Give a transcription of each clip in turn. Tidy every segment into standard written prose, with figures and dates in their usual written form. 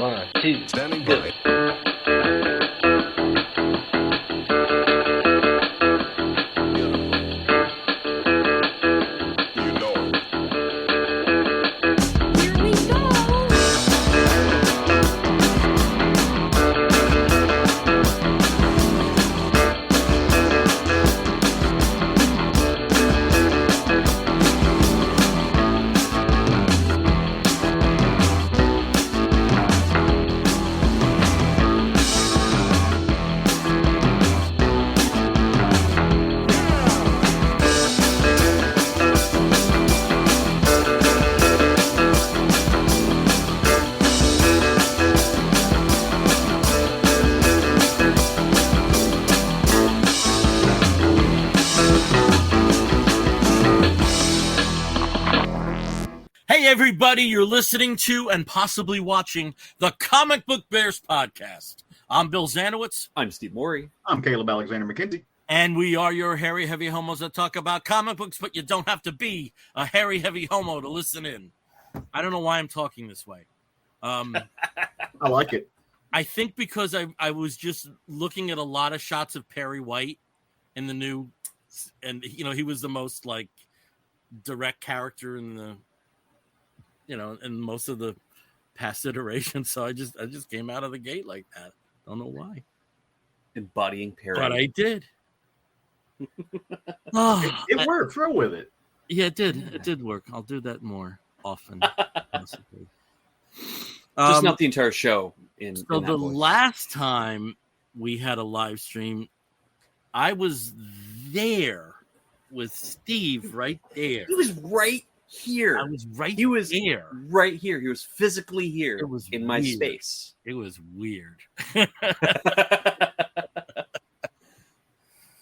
1, 2, Standing go. by. Hey, everybody, you're listening to and possibly watching the Comic Book Bears podcast. I'm Bill Zanowitz. I'm Steve Morey. I'm Caleb Alexander McKenzie. And we are your hairy, heavy homos that talk about comic books, but you don't have to be a hairy, heavy homo to listen in. I don't know why I'm talking this way. I like it. I think because I was just looking at a lot of shots of Perry White in the new, and, you know, he was the most, like, direct character in the, you know, in most of the past iterations. So I just came out of the gate like that. Don't know why. Embodying Perry. But I did. It worked. Roll with it. Yeah, it did. It did work. I'll do that more often. Possibly. Just not the entire show. So the last time we had a live stream, I was there with Steve right there. He was right here. I was right He was there. right here. He was physically here. It was in my weird. space. It was weird.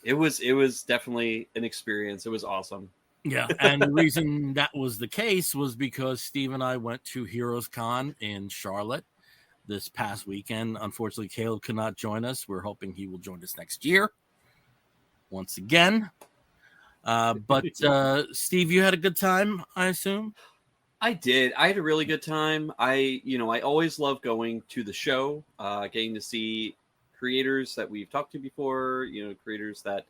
It was definitely an experience. It was awesome. Yeah, and the reason that was the case was because Steve and I went to HeroesCon in Charlotte this past weekend. Unfortunately, Caleb could not join us. We're hoping he will join us next year once again. But Steve, you had a good time, I assume? I did. I had a really good time. I always love going to the show, getting to see creators that we've talked to before, creators that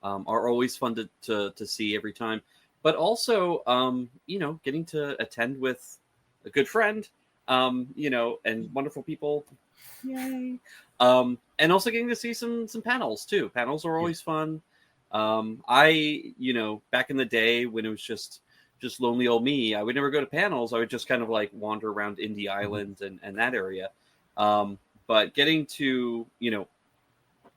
are always fun to see every time. But also, getting to attend with a good friend, and wonderful people. Yay. And also getting to see some panels too. Panels are always fun. Back in the day when it was just lonely old me, I would never go to panels. I would just kind of like wander around Indie Island and that area. But getting to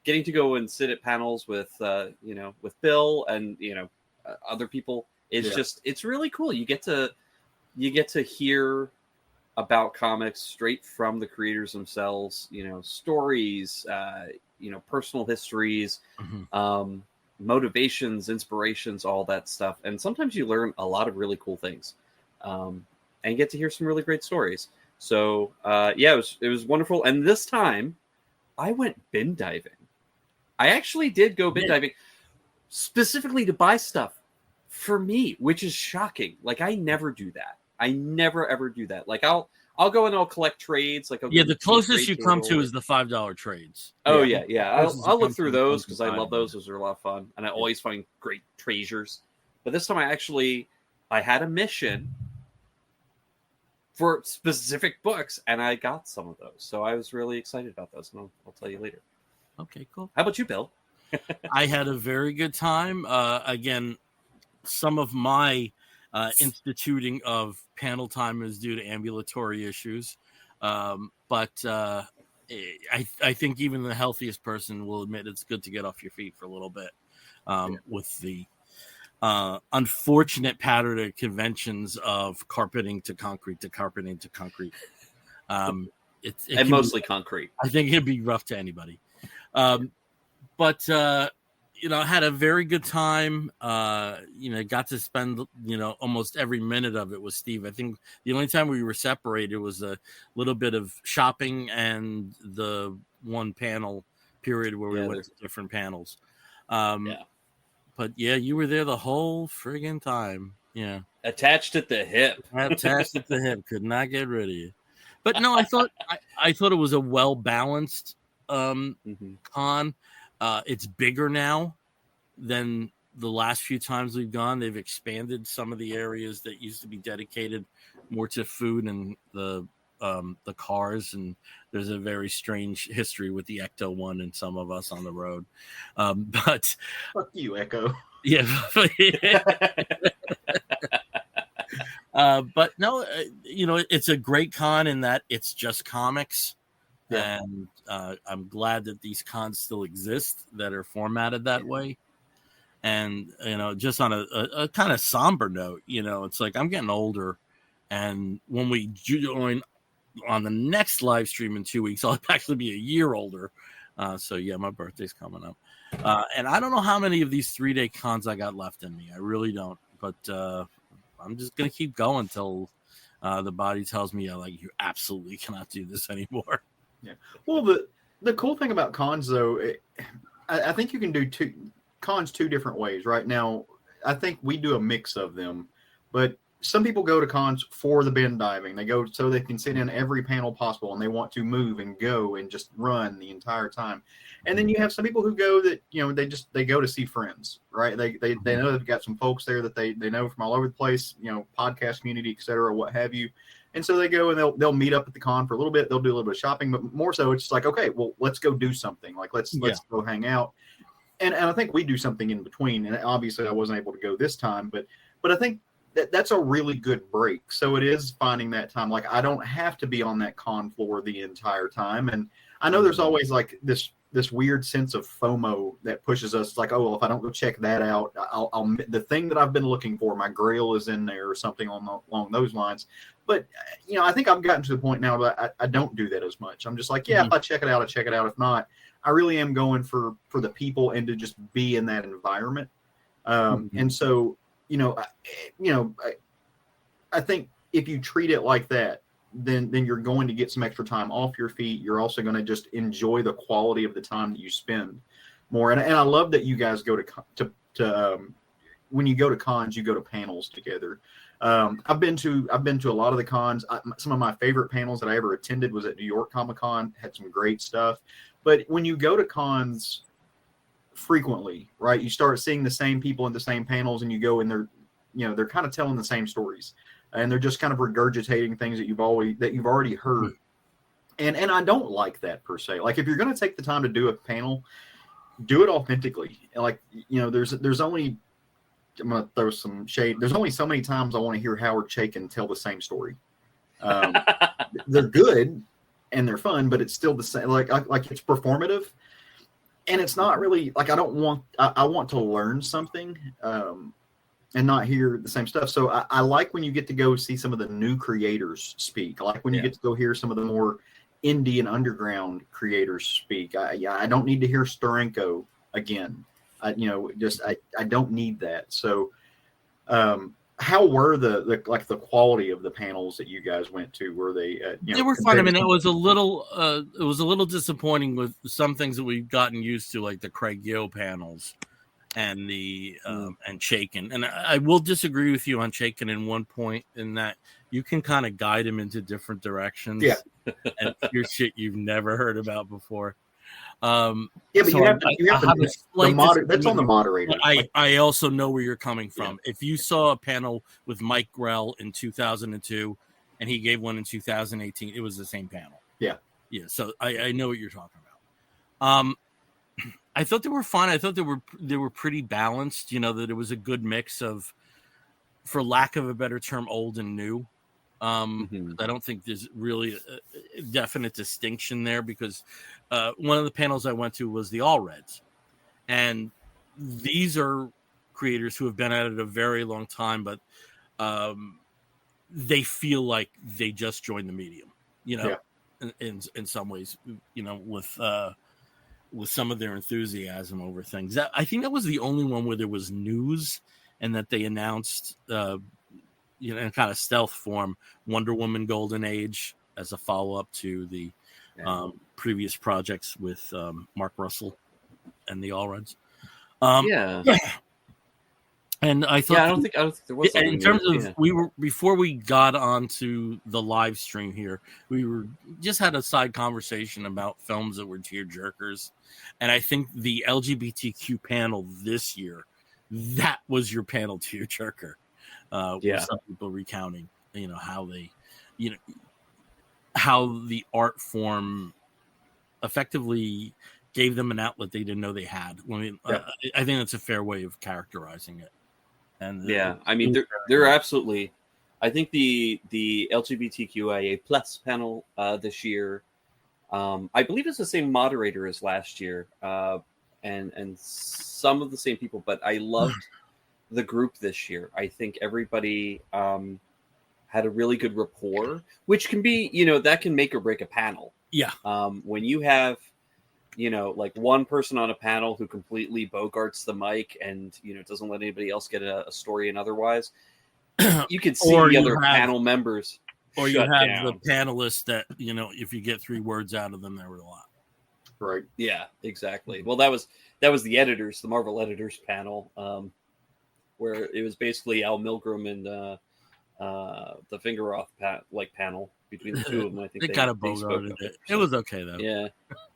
go and sit at panels with Bill and, other people is it's really cool. You get to hear about comics straight from the creators themselves, stories, personal histories, motivations, inspirations, all that stuff. And sometimes you learn a lot of really cool things, and get to hear some really great stories. So, it was wonderful. And this time I went bin diving. I actually did go bin diving specifically to buy stuff for me, which is shocking. Like, I never do that. I never, ever do that. Like, I'll go and I'll collect trades. Like, the closest you come to is the $5 trades. Oh yeah. I'll look through those because I love those. Those are a lot of fun, and I always find great treasures. But this time, I had a mission for specific books, and I got some of those. So I was really excited about those, and I'll tell you later. Okay, cool. How about you, Bill? I had a very good time. Again, some of my instituting of panel time is due to ambulatory issues. But I think even the healthiest person will admit it's good to get off your feet for a little bit with the unfortunate pattern of conventions of carpeting to concrete to carpeting to concrete. It mostly concrete. I think it'd be rough to anybody. But I had a very good time. Got to spend, almost every minute of it with Steve. I think the only time we were separated was a little bit of shopping and the one panel period where we went to different panels. But you were there the whole friggin' time. Yeah. Attached at the hip. Attached at the hip. Could not get rid of you. But no, I thought it was a well balanced Mm-hmm. con. It's bigger now than the last few times we've gone. They've expanded some of the areas that used to be dedicated more to food and the cars, and there's a very strange history with the Ecto one and some of us on the road. But Fuck you, Echo. yeah, but no, it's a great con in that it's just comics. Yeah. And I'm glad that these cons still exist that are formatted that way. And just on a kind of somber note, it's like I'm getting older, and when we join on the next live stream in 2 weeks, I'll actually be a year older. So yeah, my birthday's coming up, and I don't know how many of these 3-day cons I got left in me. I really don't, but I'm just gonna keep going till the body tells me, like, you absolutely cannot do this anymore. Yeah. Well, the cool thing about cons, though, I think you can do cons two different ways. Right now, I think we do a mix of them, but some people go to cons for the bin diving. They go so they can sit in every panel possible, and they want to move and go and just run the entire time. And then you have some people who go that they go to see friends, right? They know they've got some folks there that they know from all over the place, podcast community, et cetera, what have you. And so they go and they'll meet up at the con for a little bit. They'll do a little bit of shopping, but more so it's just like, okay, well, let's go do something. Like let's go hang out. And I think we do something in between. And obviously I wasn't able to go this time, but I think that's a really good break. So it is finding that time. Like I don't have to be on that con floor the entire time. And I know there's always like this weird sense of FOMO that pushes us. It's like, oh, well, if I don't go check that out, I'll the thing that I've been looking for, my grail is in there or something along those lines. But, I think I've gotten to the point now that I don't do that as much. I'm just like, yeah, if I check it out, I check it out. If not, I really am going for the people and to just be in that environment. And so, I think if you treat it like that, then you're going to get some extra time off your feet. You're also going to just enjoy the quality of the time that you spend more. And I love that you guys go to when you go to cons, you go to panels together. I've been to a lot of the cons. Some of my favorite panels that I ever attended was at New York Comic-Con. Had some great stuff. But when you go to cons frequently, right, you start seeing the same people in the same panels, and you go and they're kind of telling the same stories, and they're just kind of regurgitating things that you've already heard. And I don't like that per se. Like if you're going to take the time to do a panel, do it authentically. Like there's only, I'm going to throw some shade. There's only so many times I want to hear Howard Chaykin tell the same story. They're good and they're fun, but it's still the same. Like it's performative, and it's not really like I want to learn something and not hear the same stuff. So I like when you get to go see some of the new creators speak. I like when you get to go hear some of the more indie and underground creators speak. I don't need to hear Steranko again. I don't need that. So, how were the quality of the panels that you guys went to? Were they? They were fun. I mean, it was a little disappointing with some things that we've gotten used to, like the Craig Yo panels and the and Chaykin. And I will disagree with you on Chaykin in one point, in that you can kind of guide him into different directions. Yeah, and hear shit you've never heard about before. Yeah, but so you have to that's on the moderator. I also know where you're coming from. Yeah. If you saw a panel with Mike Grell in 2002 and he gave one in 2018, it was the same panel. Yeah. So I know what you're talking about. I thought they were fun. I thought they were pretty balanced. That it was a good mix of, for lack of a better term, old and new. I don't think there's really a definite distinction there, because one of the panels I went to was the All Reds, and these are creators who have been at it a very long time, but they feel like they just joined the medium, in some ways, with some of their enthusiasm over things. I think that was the only one where there was news, and that they announced in kind of stealth form, Wonder Woman Golden Age as a follow-up to the previous projects with Mark Russell and the All Reds. And I thought, Yeah, I don't think there was. in terms of we were before we got onto the live stream here, we were just had a side conversation about films that were tear jerkers, and I think the LGBTQ panel this year, that was your panel tear jerker. With some people recounting, how they, how the art form effectively gave them an outlet they didn't know they had. I think that's a fair way of characterizing it. And I mean, they're absolutely. I think the LGBTQIA plus panel this year, I believe it's the same moderator as last year, and some of the same people. But I loved the group this year. I think everybody had a really good rapport, which can be, that can make or break a panel. Yeah. When you have, like one person on a panel who completely bogarts the mic and, doesn't let anybody else get a story in otherwise, you can see the other panel members. Or you have the panelists that, if you get 3 words out of them, they were a lot. Right. Yeah, exactly. Well, that was the editors, the Marvel editors panel, where it was basically Al Milgram and the Fingeroth panel between the two of them. I think they kind of bogarted it. It was okay though. Yeah,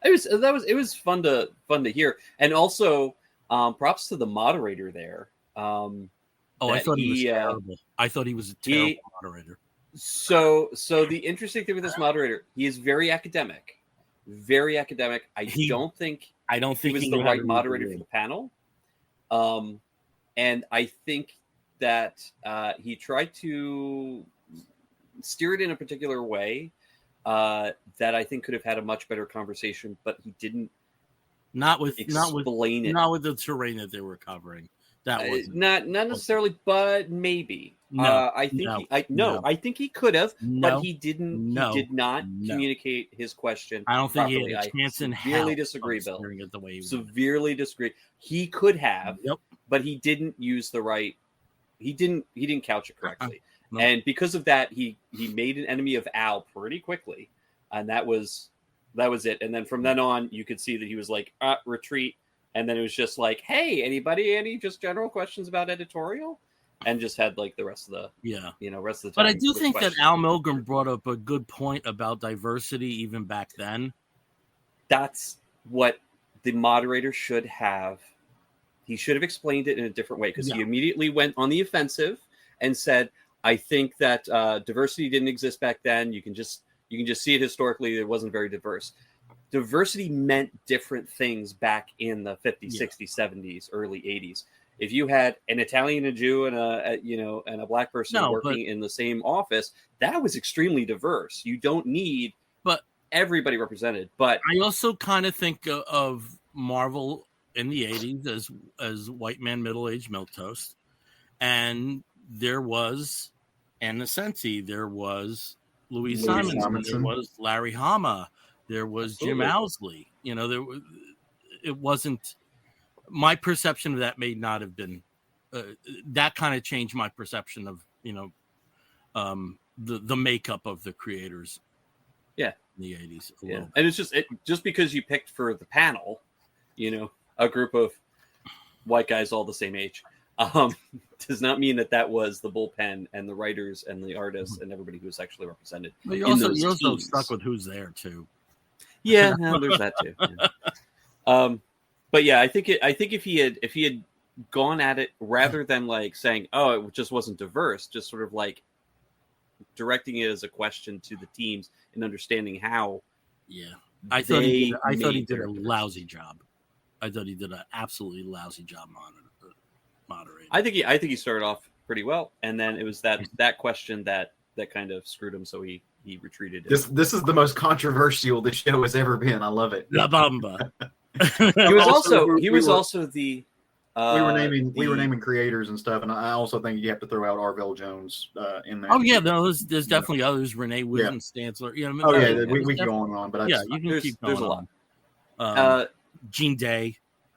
it was fun to hear, and also props to the moderator there. I thought he was terrible. I thought he was a terrible moderator. So the interesting thing with this moderator, he is very academic. Very academic. I don't think he was the right moderator for the panel. And I think that he tried to steer it in a particular way that I think could have had a much better conversation, but he didn't. Not with the terrain that they were covering. That was not necessarily, but maybe. No, I think he could have, but he didn't. He did not communicate his question. I don't think properly. He had a chance in hell. Severely disagree, Bill. It the way he severely disagree. He could have, but he didn't use the right. He didn't couch it correctly, and because of that, he made an enemy of Al pretty quickly, and that was it. And then from then on, you could see that he was like, retreat. And then it was just like, hey, any just general questions about editorial? And just had like the rest of the, rest of the time. But I do think that Al Milgram brought up a good point about diversity even back then. That's what the moderator should have. He should have explained it in a different way because he immediately went on the offensive and said, I think that diversity didn't exist back then. You can just see it historically. It wasn't very diverse. Diversity meant different things back in the 50s, 60s, 70s, early 80s. If you had an Italian, a Jew, and a black person working in the same office, that was extremely diverse. You don't need everybody represented. But I also kind of think of Marvel in the 80s as white man, middle-aged milquetoast. And there was Anna Sensi, there was Louise Simonson, there was Larry Hama. There was Jim Owsley. It wasn't my perception of that may not have been that kind of changed my perception of the makeup of the creators. Yeah, in the 80s. Yeah, and it's just because you picked for the panel, a group of white guys all the same age, does not mean that was the bullpen and the writers and the artists and everybody who was actually represented. But you're also stuck with who's there too. Yeah, there's that too. Yeah. But yeah, I think if he had gone at it rather than like saying, "Oh, it just wasn't diverse," just sort of like directing it as a question to the teams and understanding how. Yeah, I thought he did a lousy job. I thought he did an absolutely lousy job moderating. I think he started off pretty well, and then it was that question that kind of screwed him. So he retreated. This is the most controversial the show has ever been. I love it. La Bamba. He was also the. We were naming creators and stuff, and I also think you have to throw out Arvell Jones in there. Oh yeah, there's definitely others. Renee Wisenstansler. We keep going on, but you can keep going. There's a lot. Gene Day.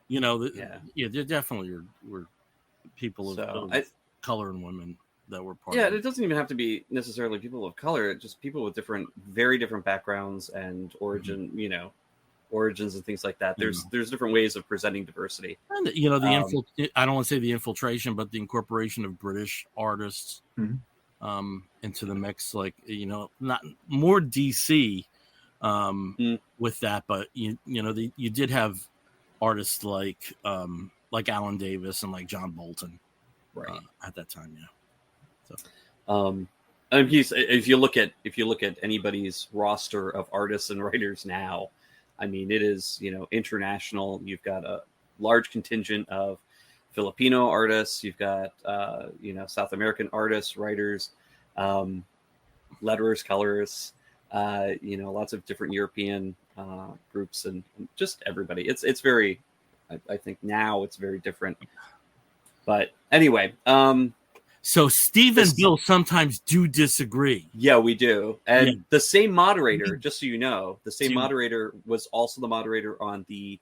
There definitely were people of color and women that were part of it. It doesn't even have to be necessarily people of color, just people with very different backgrounds and origin, origins and things like that. There's different ways of presenting diversity. And I don't want to say the infiltration, but the incorporation of British artists into the mix, like not more DC with that, but you did have artists like Alan Davis and like John Bolton, right, at that time, yeah. So, and if you look at anybody's roster of artists and writers now, I mean, it is international. You've got a large contingent of Filipino artists. You've got South American artists, writers, letterers, colorists. Lots of different European groups and just everybody. It's very, I think now it's very different. But anyway, so Steve and Bill sometimes do disagree. Yeah, we do. And the same moderator, just so you know, moderator was also the moderator on the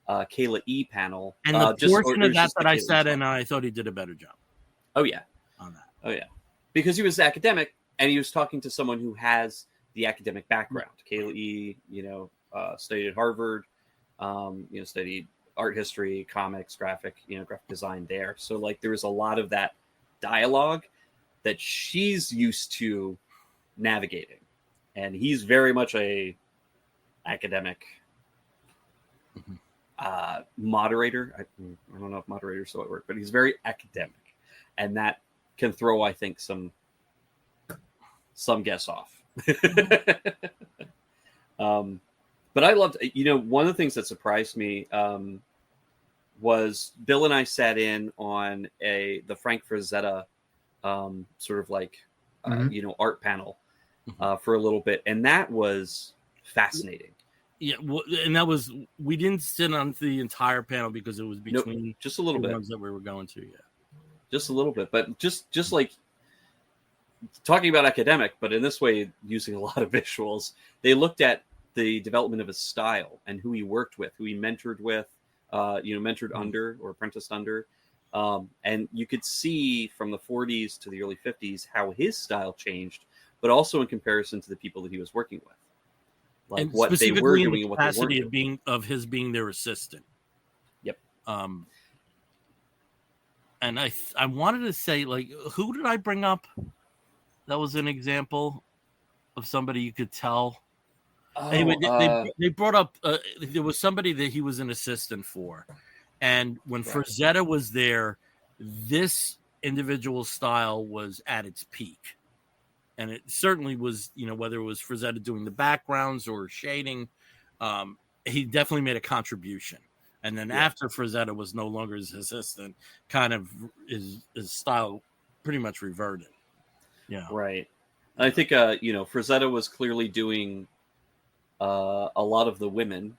Kayla E panel. And the portion of that I sat in, I thought he did a better job. Oh, yeah. On that. Oh, yeah. Because he was academic and he was talking to someone who has the academic background. Kayla E, studied at Harvard, studied art history, comics, graphic design there. So like there was a lot of that dialogue that she's used to navigating, and he's very much a academic moderator. I don't know if moderator is the right word, but he's very academic, and that can throw, I think, some guests off. But I loved, one of the things that surprised me was Bill and I sat in on the Frank Frazetta sort of like art panel for a little bit, and that was fascinating. Yeah, well, and that was, we didn't sit on the entire panel because it was between just a little bit ones that we were going to. Yeah, just a little bit, but just like talking about academic, but in this way using a lot of visuals. They looked at the development of his style and who he worked with, who he mentored with. Mentored under or apprenticed under. And you could see from the 40s to the early 50s how his style changed, but also in comparison to the people that he was working with. Like and what they were doing and what they weren't doing. Being his being their assistant. Yep. And I wanted to say, like, who did I bring up that was an example of somebody you could tell? Anyway, they brought up there was somebody that he was an assistant for, and when Frazetta was there, this individual's style was at its peak, and it certainly was. Whether it was Frazetta doing the backgrounds or shading, he definitely made a contribution. And then after Frazetta was no longer his assistant, kind of his style pretty much reverted. Yeah, right. I think Frazetta was clearly doing a lot of the women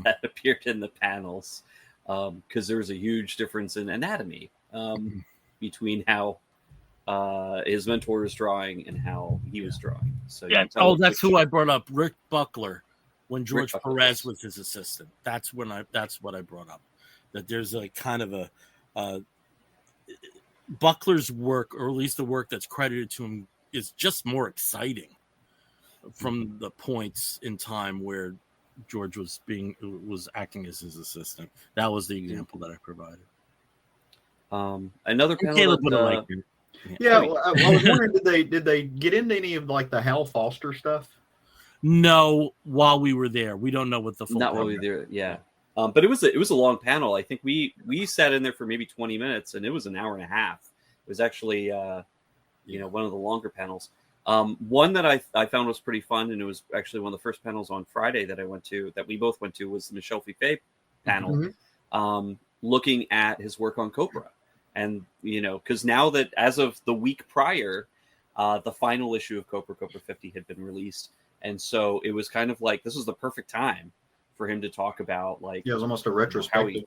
that appeared in the panels, because there was a huge difference in anatomy between how his mentor was drawing and how he was drawing. So that's who I brought up, Rick Buckler, when George Perez was his assistant. That's what I brought up. That there's a kind of a Buckler's work, or at least the work that's credited to him, is just more exciting from the points in time where George was acting as his assistant. That was the example that I provided. Another panel. Caleb would have liked it. Yeah, I was wondering, did they get into any of like the Hal Foster stuff? No, while we were there, we don't know what the full. Not while we were there, yeah. But it was a long panel. I think we sat in there for maybe 20 minutes, and it was an hour and a half. It was actually one of the longer panels. One that I found was pretty fun, and it was actually one of the first panels on Friday that we both went to, was the Michel Fiffe panel, looking at his work on Copra. And, because now that as of the week prior, the final issue of Copra 50 had been released. And so it was kind of like, this was the perfect time for him to talk about, like, it was almost a retrospective.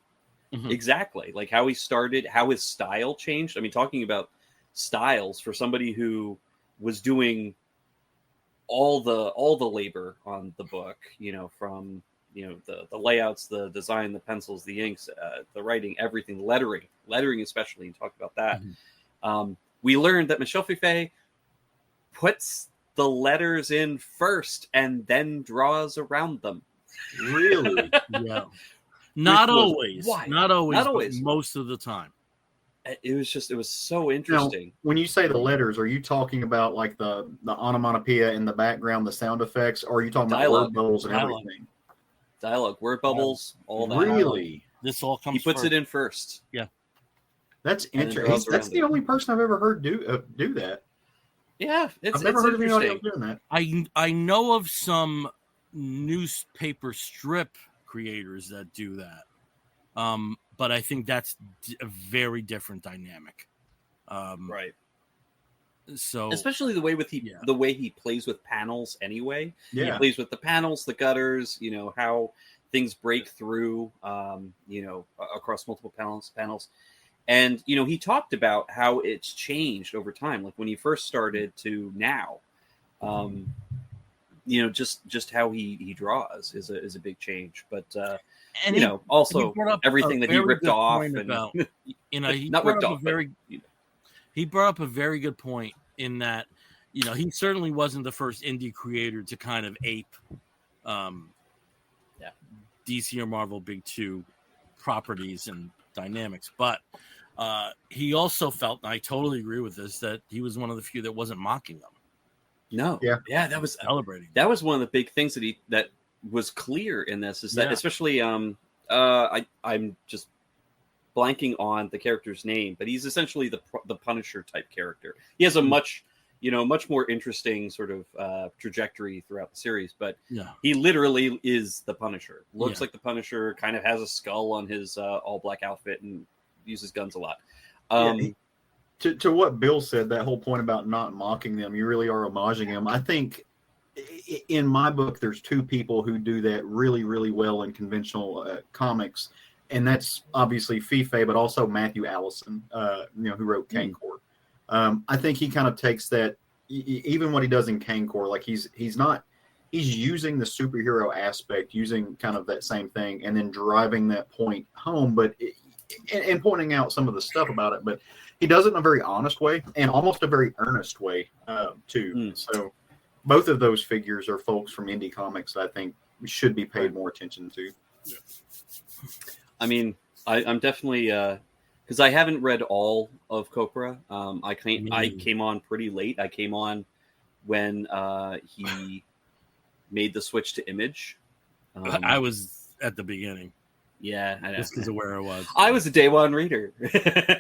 Exactly. Like how he started, how his style changed. I mean, talking about styles for somebody who was doing all the labor on the book, from the layouts, the design, the pencils, the inks, the writing, everything, lettering especially, and talk about that. We learned that Michel Fiffe puts the letters in first and then draws around them Really? Yeah. Not was always. wild. Not always. Not but always. most of the time. It was so Now, interesting. when you say the letters, are you talking about like the onomatopoeia in the background, the sound effects, or are you talking about Dialogue. word bubbles and Dialogue. everything? Dialogue, word bubbles, all that. Really? This all comes He puts first. it in first. Yeah. That's And then interesting. draws That's around the it. only person I've ever heard do that. Yeah, I've never heard of anybody else interesting. doing that. I know of some newspaper strip creators that do that. But I think that's a very different dynamic. Right. So Especially the way he plays with panels anyway. He Yeah. plays with the panels, the gutters, how things break through across multiple panels. And he talked about how it's changed over time, like when he first started to now. Just how he draws is a big change. But also everything that he ripped off and about, he not brought ripped up off, he brought up a very good point in that, he certainly wasn't the first indie creator to kind of ape DC or Marvel Big Two properties and dynamics. But he also felt, and I totally agree with this, that he was one of the few that wasn't mocking them. No. Yeah, that was celebrating. That was one of the big things that was clear in this, is that especially I'm just blanking on the character's name, but he's essentially the Punisher type character. He has a much more interesting sort of trajectory throughout the series, but he literally is the Punisher. Looks like the Punisher, kind of has a skull on his all black outfit and uses guns a lot. To what Bill said, that whole point about not mocking them, you really are homaging them. I think in my book, there's two people who do that really, really well in conventional comics, and that's obviously Fife, but also Matthew Allison, who wrote Cancor. I think he kind of takes that, even what he does in Cancor, like he's using the superhero aspect, using kind of that same thing, and then driving that point home, and pointing out some of the stuff about it, but he does it in a very honest way and almost a very earnest way too. So both of those figures are folks from indie comics that I think should be paid more attention to. I mean, I'm definitely because I haven't read all of Copra. I came on pretty late. I came on when he made the switch to Image. I was at the beginning. Yeah, I know. Just because of where I was. I was a day one reader.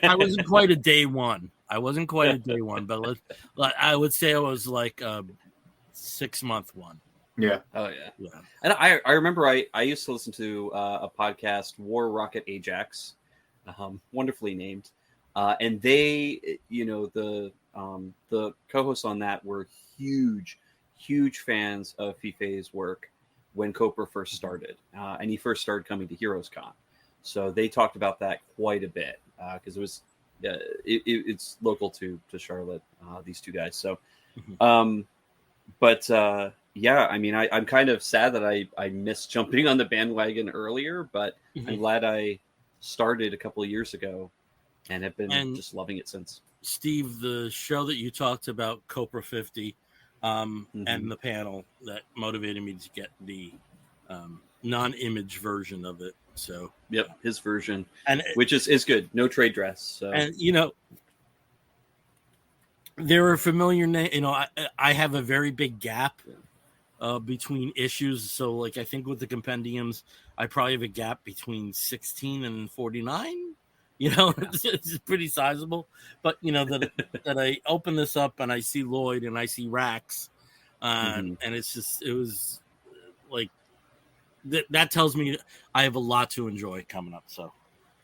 I wasn't quite a day one. But I would say I was like a 6-month one. Yeah. Oh yeah. And I remember I used to listen to a podcast, War Rocket Ajax, wonderfully named, and they, the co-hosts on that were huge fans of Fife's work when Copra first started, and he first started coming to HeroesCon. So they talked about that quite a bit because it was it's local to Charlotte, these two guys. So, yeah, I mean, I'm kind of sad that I missed jumping on the bandwagon earlier, but I'm glad I started a couple of years ago and have been just loving it since. Steve, the show that you talked about, Copra 50, and the panel that motivated me to get the non-image version of it. So his version, and which is good. No trade dress. So. And there are familiar names. I have a very big gap between issues. So, like, I think with the compendiums, I probably have a gap between 16 and 49. It's pretty sizable. But that I open this up and I see Lloyd and I see Rax, and it was like that tells me I have a lot to enjoy coming up. So,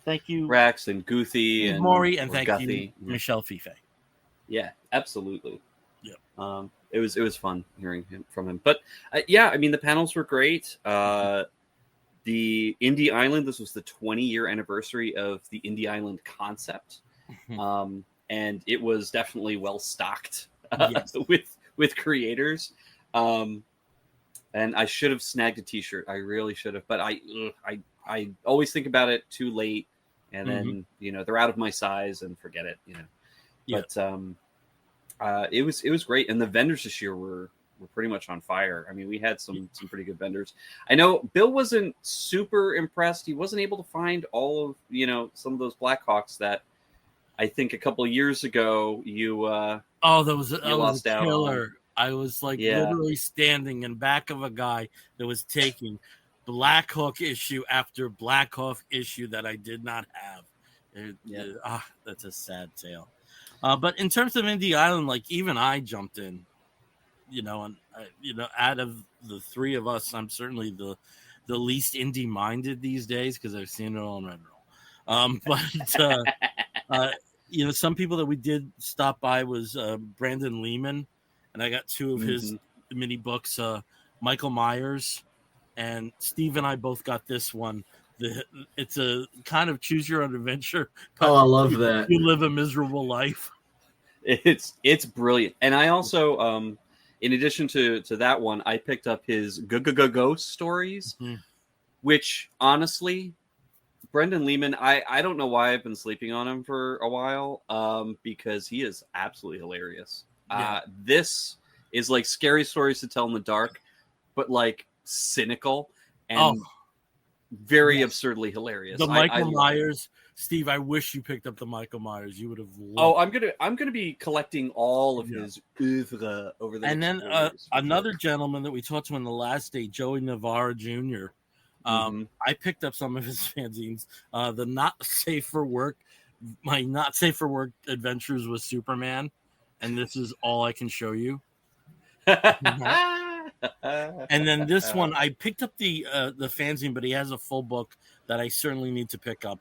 thank you, Rax and Guthie and Maury, and thank Guthie. you, Michelle Fife. Yeah, absolutely. Yeah. It was fun hearing from him. But I mean, the panels were great. The Indie Island, this was the 20-year anniversary of the Indie Island concept. And it was definitely well stocked with creators. And I should have snagged a t-shirt. I really should have, but I always think about it too late, and then they're out of my size and forget it. But it was great, and the vendors this year were pretty much on fire. I mean, we had some pretty good vendors. I know Bill wasn't super impressed. He wasn't able to find all of some of those Blackhawks that I think a couple of years ago you that was a killer. I was literally standing in back of a guy that was taking Blackhawk issue after Blackhawk issue that I did not have. That's a sad tale. But in terms of Indie Island, even I jumped in, and out of the three of us, I'm certainly the least indie minded these days because I've seen it all in Red Roll. But some people that we did stop by was Brandon Lehman, and I got two of his mini books, Michael Myers, and Steve and I both got this one. It's a kind of choose your own adventure. I love that. You live a miserable life. It's brilliant. And I also, in addition to that one, I picked up his Ghost Stories, which honestly, Brendan Lehman, I don't know why I've been sleeping on him for a while, because he is absolutely hilarious. Yeah. This is like scary stories to tell in the dark, but cynical and very absurdly hilarious. The Michael Myers, Steve, I wish you picked up the Michael Myers. You would have loved. Oh, I'm gonna be collecting all of his oeuvre over the. And then another gentleman that we talked to on the last day, Joey Navarro Jr. I picked up some of his fanzines. The not safe for work, my not safe for work adventures with Superman, and this is all I can show you. And then this one, I picked up the fanzine, but he has a full book that I certainly need to pick up.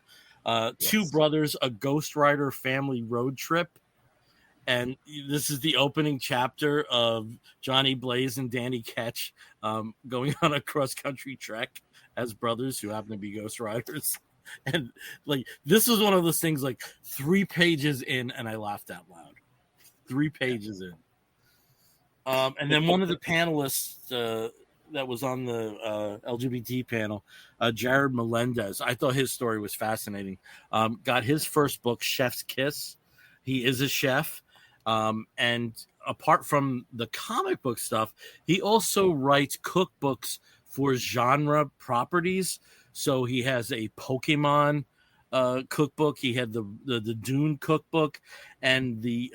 Two Brothers, a Ghost Rider family road trip. And this is the opening chapter of Johnny Blaze and Danny Ketch going on a cross-country trek as brothers who happen to be Ghost Riders. And this is one of those things 3 pages in, and I laughed out loud. 3 pages in. And then one of the panelists that was on the LGBT panel, Jared Melendez, I thought his story was fascinating. Got his first book, Chef's Kiss. He is a chef. And apart from the comic book stuff, he also writes cookbooks for genre properties. So he has a Pokemon cookbook. He had the Dune cookbook and the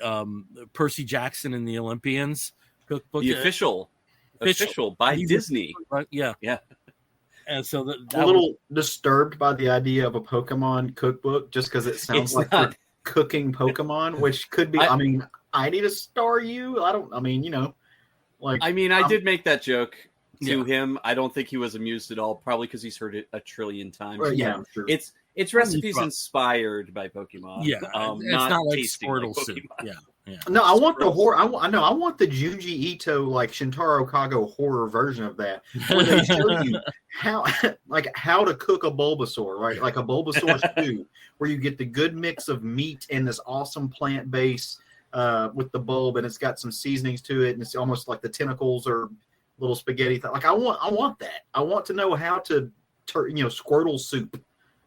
Percy Jackson and the Olympians cookbook. The official by Disney. Yeah. And so that a little disturbed by the idea of a Pokemon cookbook, just because it sounds like you're cooking Pokemon, which could be. I mean, I need to star you. I did make that joke to him. I don't think he was amused at all. Probably because he's heard it a trillion times. Yeah, sure. It's recipes inspired by Pokemon. Yeah, it's not like Squirtle soup. Yeah. No, I want the horror. I want the Junji Ito Shintaro Kago horror version of that, where they show you how to cook a Bulbasaur, right? Like a Bulbasaur stew, where you get the good mix of meat and this awesome plant base with the bulb, and it's got some seasonings to it, and it's almost like the tentacles are little spaghetti. I want that. I want to know how to Squirtle soup.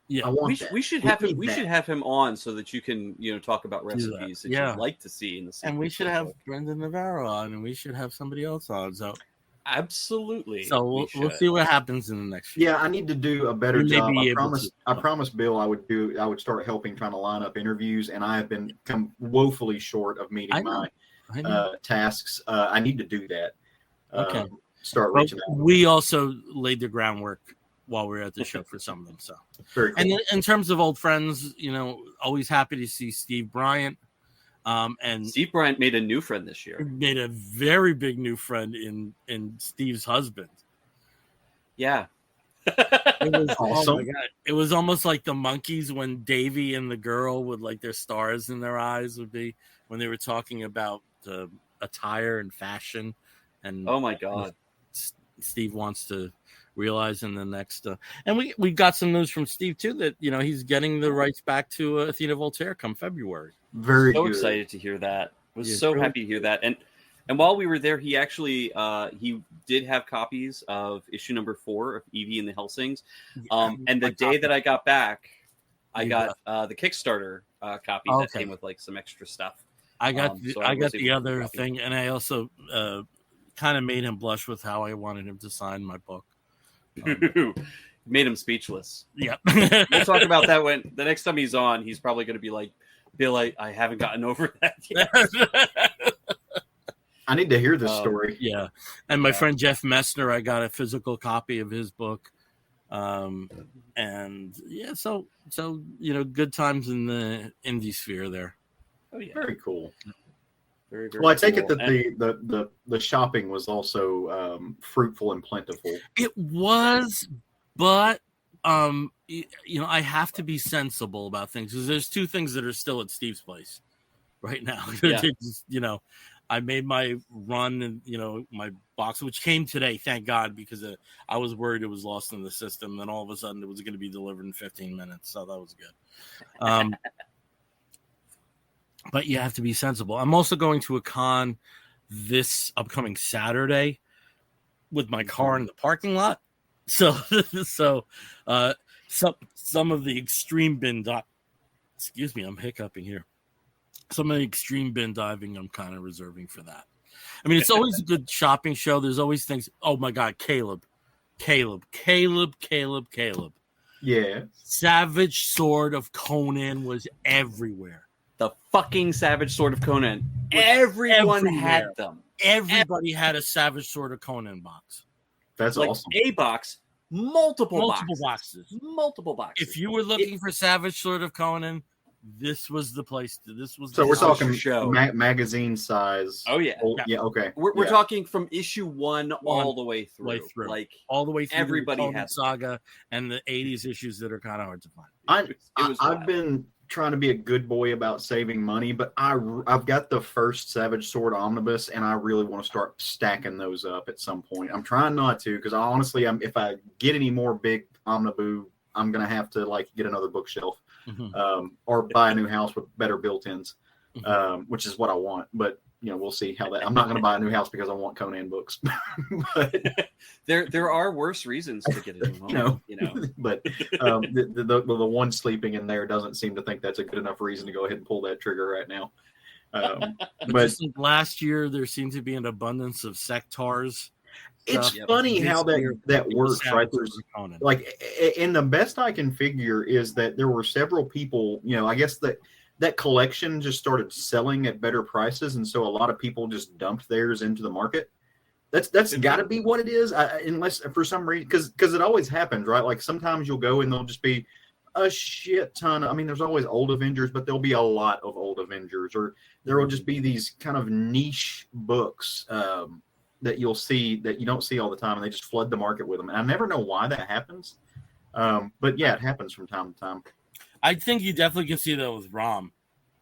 Yeah, we should have him on so that you can talk about recipes that you'd like to see in the. And we should have Brendan Navarro on, and we should have somebody else on. So absolutely. So we'll see what happens in the next year. Yeah, I need to do a better job. I promised Bill I would start helping trying to line up interviews, and I have come woefully short of meeting my tasks. I need to do that. Okay. Start reaching out. We also laid the groundwork while we were at the show for some of them. So, very cool. And in terms of old friends, always happy to see Steve Bryant. And Steve Bryant made a new friend this year. Made a very big new friend in Steve's husband. Yeah. It was awesome. Oh my God. It was almost like the monkeys when Davy and the girl with their stars in their eyes would be when they were talking about attire and fashion. And oh my God, Steve wants to realize in the next and we got some news from Steve too that he's getting the rights back to Athena Voltaire come February. Very so good. Excited to hear that. Was so happy to hear that. And while we were there, he actually he did have copies of issue number 4 of Evie and the Helsings. And the day that I got back, I got the Kickstarter copy that came with some extra stuff. I got the other thing, and I also kind of made him blush with how I wanted him to sign my book. Made him speechless. Yeah. We'll talk about that when the next time he's on. He's probably going to be like, Bill, I haven't gotten over that yet. I need to hear this story. Yeah. And my friend Jeff Messner, I got a physical copy of his book. And yeah, so good times in the indie sphere there. Oh yeah, very cool. Very, very well, I take cool. it that the shopping was also fruitful and plentiful. It was, but I have to be sensible about things because there's two things that are still at Steve's place right now. Yeah. I made my run and my box, which came today, thank God, because I was worried it was lost in the system. Then all of a sudden, it was going to be delivered in 15 minutes, so that was good. But you have to be sensible. I'm also going to a con this upcoming Saturday with my car in the parking lot. So some of the extreme bin excuse me, I'm hiccuping here. Some of the extreme bin diving I'm kind of reserving for that. I mean, it's always a good shopping show. There's always things. Oh my God, Caleb. Yeah. Savage Sword of Conan was everywhere. The fucking Savage Sword of Conan. Everyone had them. Everybody had a Savage Sword of Conan box. That's like awesome. A box, multiple boxes. If you were looking for Savage Sword of Conan, this was the place. So we're talking show. Magazine size. Oh yeah. Yeah. Okay. We're talking from issue one all the way through. Like all the way through. Everybody the had saga and the 80s issues that are kind of hard to find. I've been trying to be a good boy about saving money, but I've got the first Savage Sword omnibus, and I really want to start stacking those up at some point. I'm trying not to because honestly, if I get any more big omnibus, I'm gonna have to get another bookshelf. Or buy a new house with better built-ins, which is what I want. But we'll see how that. I'm not going to buy a new house because I want Conan books. But there are worse reasons to get a new home. But the one sleeping in there doesn't seem to think that's a good enough reason to go ahead and pull that trigger right now. But just like last year, there seemed to be an abundance of sectars. It's funny how that works, right? There's and the best I can figure is that there were several people, I guess that collection just started selling at better prices, and so a lot of people just dumped theirs into the market. That's got to be what it is, unless for some reason, because it always happens, right? Like sometimes you'll go and there'll just be a shit ton. I mean, there's always old Avengers, but there'll be a lot of old Avengers, or there will just be these kind of niche books that you'll see that you don't see all the time, and they just flood the market with them. And I never know why that happens. But yeah, it happens from time to time. I think you definitely can see that with ROM.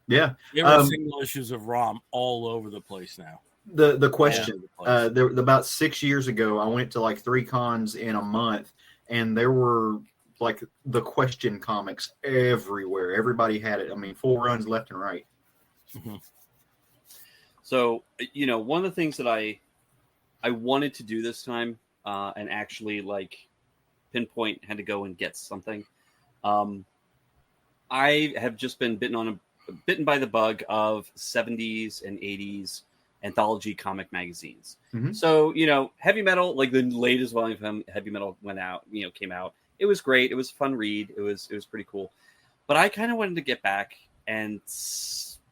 Yeah. There are single issues of ROM all over the place now. The question, about 6 years ago, I went to 3 cons in a month, and there were the question comics everywhere. Everybody had it. I mean, full runs left and right. Mm-hmm. So, one of the things that I wanted to do this time, and actually pinpoint had to go and get something. I have just been bitten by the bug of 70s and 80s anthology comic magazines. Mm-hmm. So, Heavy Metal, the latest volume of Heavy Metal came out. It was great. It was a fun read. It was pretty cool. But I kind of wanted to get back and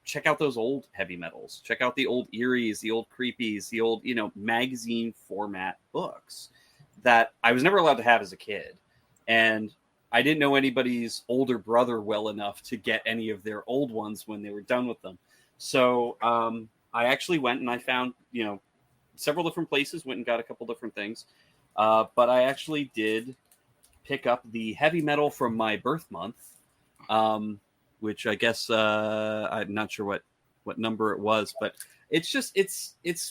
check out those old Heavy Metals. Check out the old Eries, the old Creepies, the old, magazine format books that I was never allowed to have as a kid. And I didn't know anybody's older brother well enough to get any of their old ones when they were done with them. So I actually went and I found, several different places, went and got a couple different things. But I actually did pick up the Heavy Metal from my birth month, which I guess I'm not sure what number it was, but it's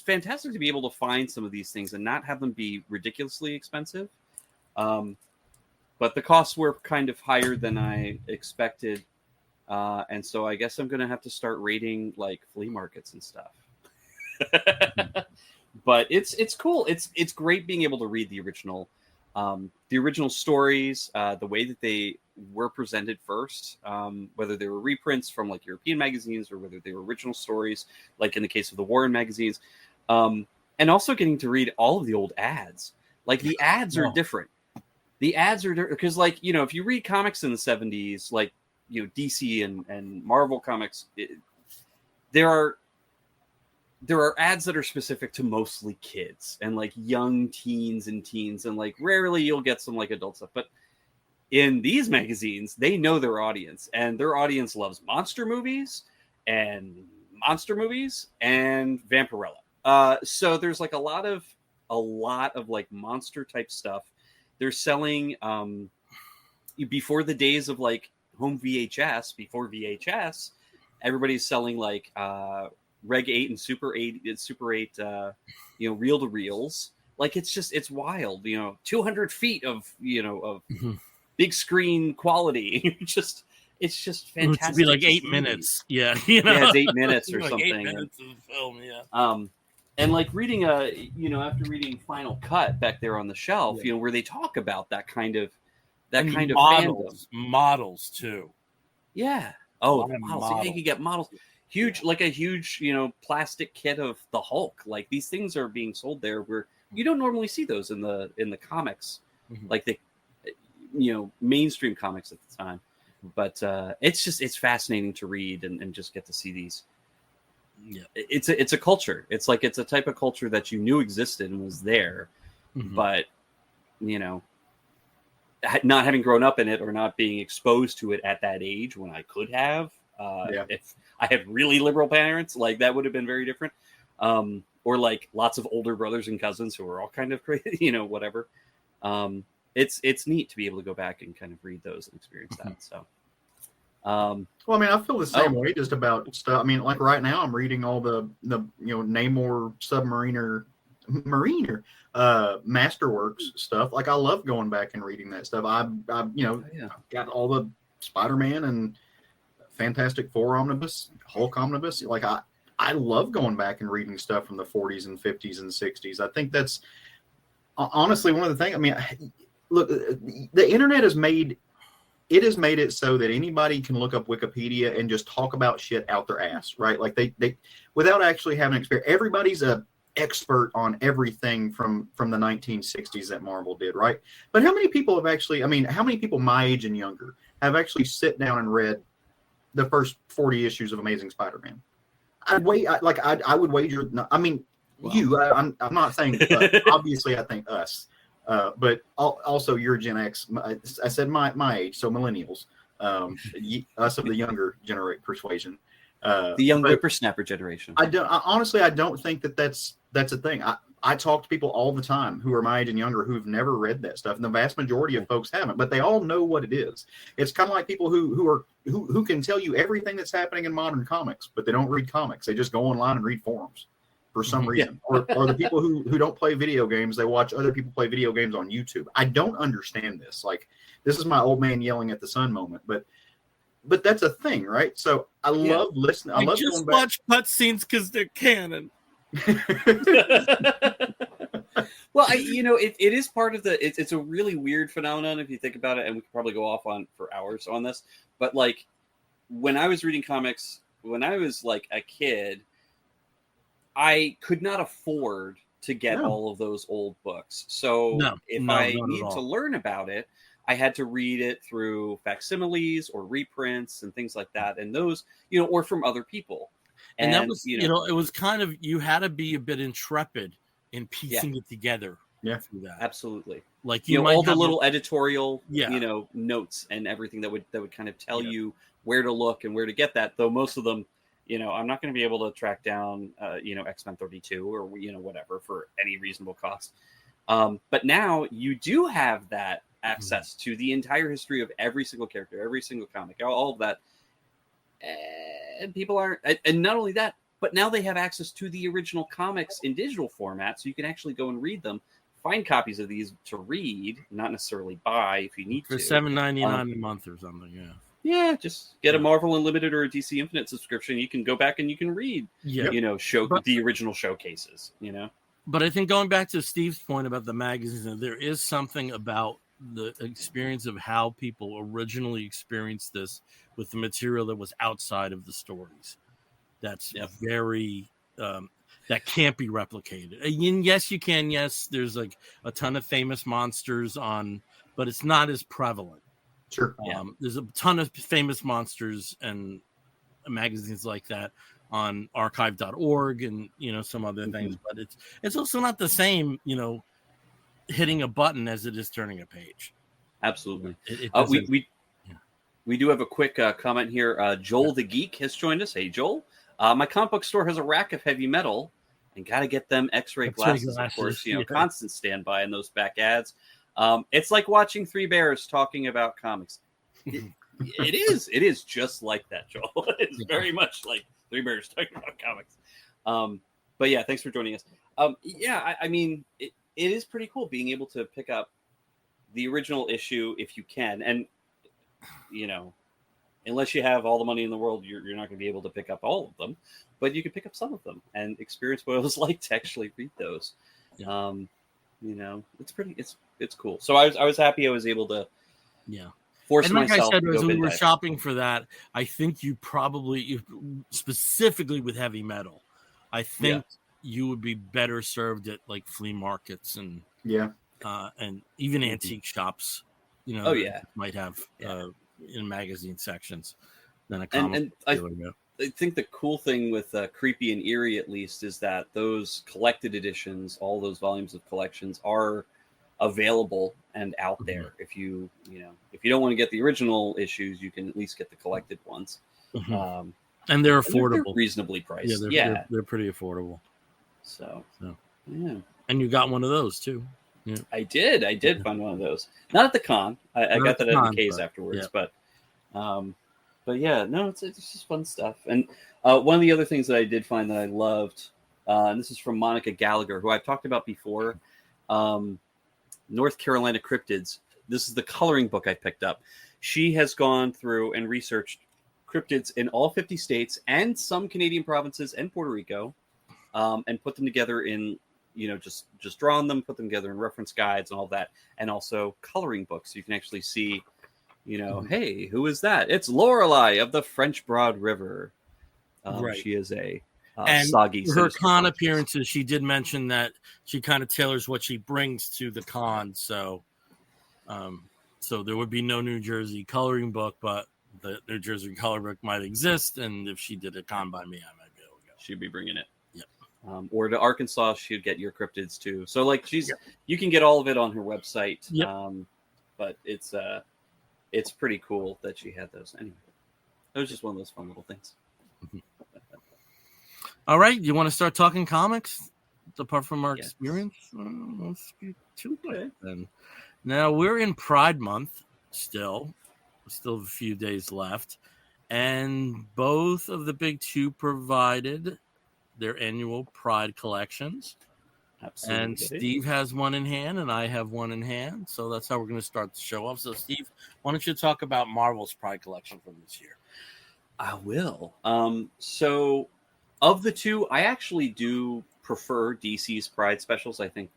fantastic to be able to find some of these things and not have them be ridiculously expensive. But the costs were kind of higher than I expected. And so I guess I'm going to have to start raiding flea markets and stuff. But it's cool. It's great being able to read the original stories, the way that they were presented first, whether they were reprints from European magazines or whether they were original stories, like in the case of the Warren magazines. and also getting to read all of the old ads. Like the ads are different. The ads are different because, like, you know, if you read comics in the 70s, like, you know, DC and Marvel comics, there are ads that are specific to mostly kids and like young teens, and like rarely you'll get some like adult stuff. But in these magazines, they know their audience, and their audience loves monster movies and Vampirella. So there's like a lot of like monster type stuff. They're selling before the days of like home VHS, before VHS, everybody's selling like Reg 8 and Super 8, you know, reel to reels. Like it's wild, you know, 200 feet of, you know, of big screen quality. It's just fantastic. It should be like 8 minutes. Yeah. You know? Yeah, it's 8 minutes or like something. 8 minutes of film, yeah. And like reading you know, after reading Final Cut back there on the shelf, you know, where they talk about that kind of models, fandom. models too. Yeah. Oh, the models. Yeah, you can get models. Huge, like a huge, you know, plastic kit of the Hulk. Like these things are being sold there where you don't normally see those in the comics, like the, you know, mainstream comics at the time. But it's fascinating to read and just get to see these. Yeah, it's a culture. It's like it's a type of culture that you knew existed and was there, but you know, not having grown up in it or not being exposed to it at that age when I could have. If I had really liberal parents, like that would have been very different. Or like lots of older brothers and cousins who are all kind of crazy, you know, whatever. It's neat to be able to go back and kind of read those and experience that. So. Well, I mean, I feel the same way just about stuff. I mean, like right now, I'm reading all the you know, Namor Submariner Masterworks stuff. Like I love going back and reading that stuff. I you know, got all the Spider-Man and Fantastic Four omnibus, Hulk omnibus. Like I love going back and reading stuff from the 40s and 50s and 60s. I think that's honestly one of the things. I mean, look, the internet has made it so that anybody can look up Wikipedia and just talk about shit out their ass, right? Like they without actually having experience. Everybody's a expert on everything from the 1960s that Marvel did, right? But how many people have actually, I mean, how many people my age and younger have actually sit down and read the first 40 issues of Amazing Spider-Man? I would wager, I mean, I'm not saying obviously I think us. But also you're Gen X. I said my age, so millennials, us of the younger persuasion, the young whippersnapper generation. I don't think that's a thing. I talk to people all the time who are my age and younger who've never read that stuff, and the vast majority of folks haven't. But they all know what it is. It's kind of like people who can tell you everything that's happening in modern comics, but they don't read comics. They just go online and read forums. For some reason, or the people who don't play video games, they watch other people play video games on YouTube. I don't understand this. Like, this is my old man yelling at the sun moment, but that's a thing, right? So I love listening. I love just watch cutscenes because they're canon. Well, you know, it is part of the. It's a really weird phenomenon if you think about it, and we could probably go off on for hours on this. But like, when I was reading comics, when I was like a kid, I could not afford to get all of those old books. So if I need to learn about it, I had to read it through facsimiles or reprints and things like that. And those, you know, or from other people. And that was, you know, it was kind of, you had to be a bit intrepid in piecing it together. Yeah, through that. Absolutely. Like you know, all the little editorial, you know, notes and everything that would kind of tell you where to look and where to get that. Though most of them, you know, I'm not going to be able to track down, you know, X-Men 32 or, you know, whatever for any reasonable cost. But now you do have that access to the entire history of every single character, every single comic, all of that. And people aren't, and not only that, but now they have access to the original comics in digital format. So you can actually go and read them, find copies of these to read, not necessarily buy if you need for to. $7.99 a month or something. Yeah, just get a Marvel Unlimited or a DC Infinite subscription. You can go back and you can read, you know, the original showcases, you know. But I think going back to Steve's point about the magazines, there is something about the experience of how people originally experienced this with the material that was outside of the stories. That's very, that can't be replicated. And yes, you can. Yes, there's like a ton of famous monsters on, but it's not as prevalent. Sure. There's a ton of famous monsters and magazines like that on archive.org and some other things, but it's also not the same, hitting a button as it is turning a page. Absolutely. We do have a quick comment here. Joel the Geek has joined us. Hey, Joel. My comic book store has a rack of heavy metal, and got to get them X-ray glasses, of course. Constant standby in those back ads. It's like watching Three Bears talking about comics. It is just like that, Joel. It's very much like Three Bears talking about comics. But yeah, thanks for joining us. I mean, it is pretty cool being able to pick up the original issue if you can, and unless you have all the money in the world, you're not going to be able to pick up all of them, but you can pick up some of them and experience what it was like to actually read those. Yeah. It's cool. So I was happy I was able to force and like myself. I said, as we were shopping for that, I think you specifically with heavy metal, I think you would be better served at like flea markets and and even antique shops. Might have in magazine sections than a comic. And I think the cool thing with Creepy and Eerie, at least, is that those collected editions, all those volumes of collections, are available and out there. If you don't want to get the original issues, you can at least get the collected ones. And they're affordable, they're reasonably priced. They're pretty affordable. So and you got one of those too. Yeah. I did find one of those. Not at the con. I got that at the K's afterwards, but yeah, no, it's just fun stuff. And one of the other things that I did find that I loved, and this is from Monica Gallagher, who I've talked about before, North Carolina Cryptids. This is the coloring book I picked up. She has gone through and researched cryptids in all 50 states and some Canadian provinces and Puerto Rico, and put them together in just drawn them, put them together in reference guides and all that, and also coloring books. So you can actually see, hey, who is that? It's Lorelei of the French Broad River. Right. She is a and soggy. Her con appearances, she did mention that she kind of tailors what she brings to the con. So, so there would be no New Jersey coloring book, but the New Jersey coloring book might exist. And if she did a con by me, I might be able to go. She'd be bringing it. Or to Arkansas, she'd get your cryptids too. So like you can get all of it on her website. Yep. But it's pretty cool that she had those. Anyway, it was just one of those fun little things. All right, you want to start talking comics apart from our experience? Let's get to it then. Now we're in Pride Month still have a few days left, and both of the big two provided their annual Pride collections. Absolutely. And Steve has one in hand and I have one in hand. So that's how we're going to start the show off. So Steve, why don't you talk about Marvel's Pride collection from this year? I will. So of the two, I actually do prefer DC's Pride specials. I think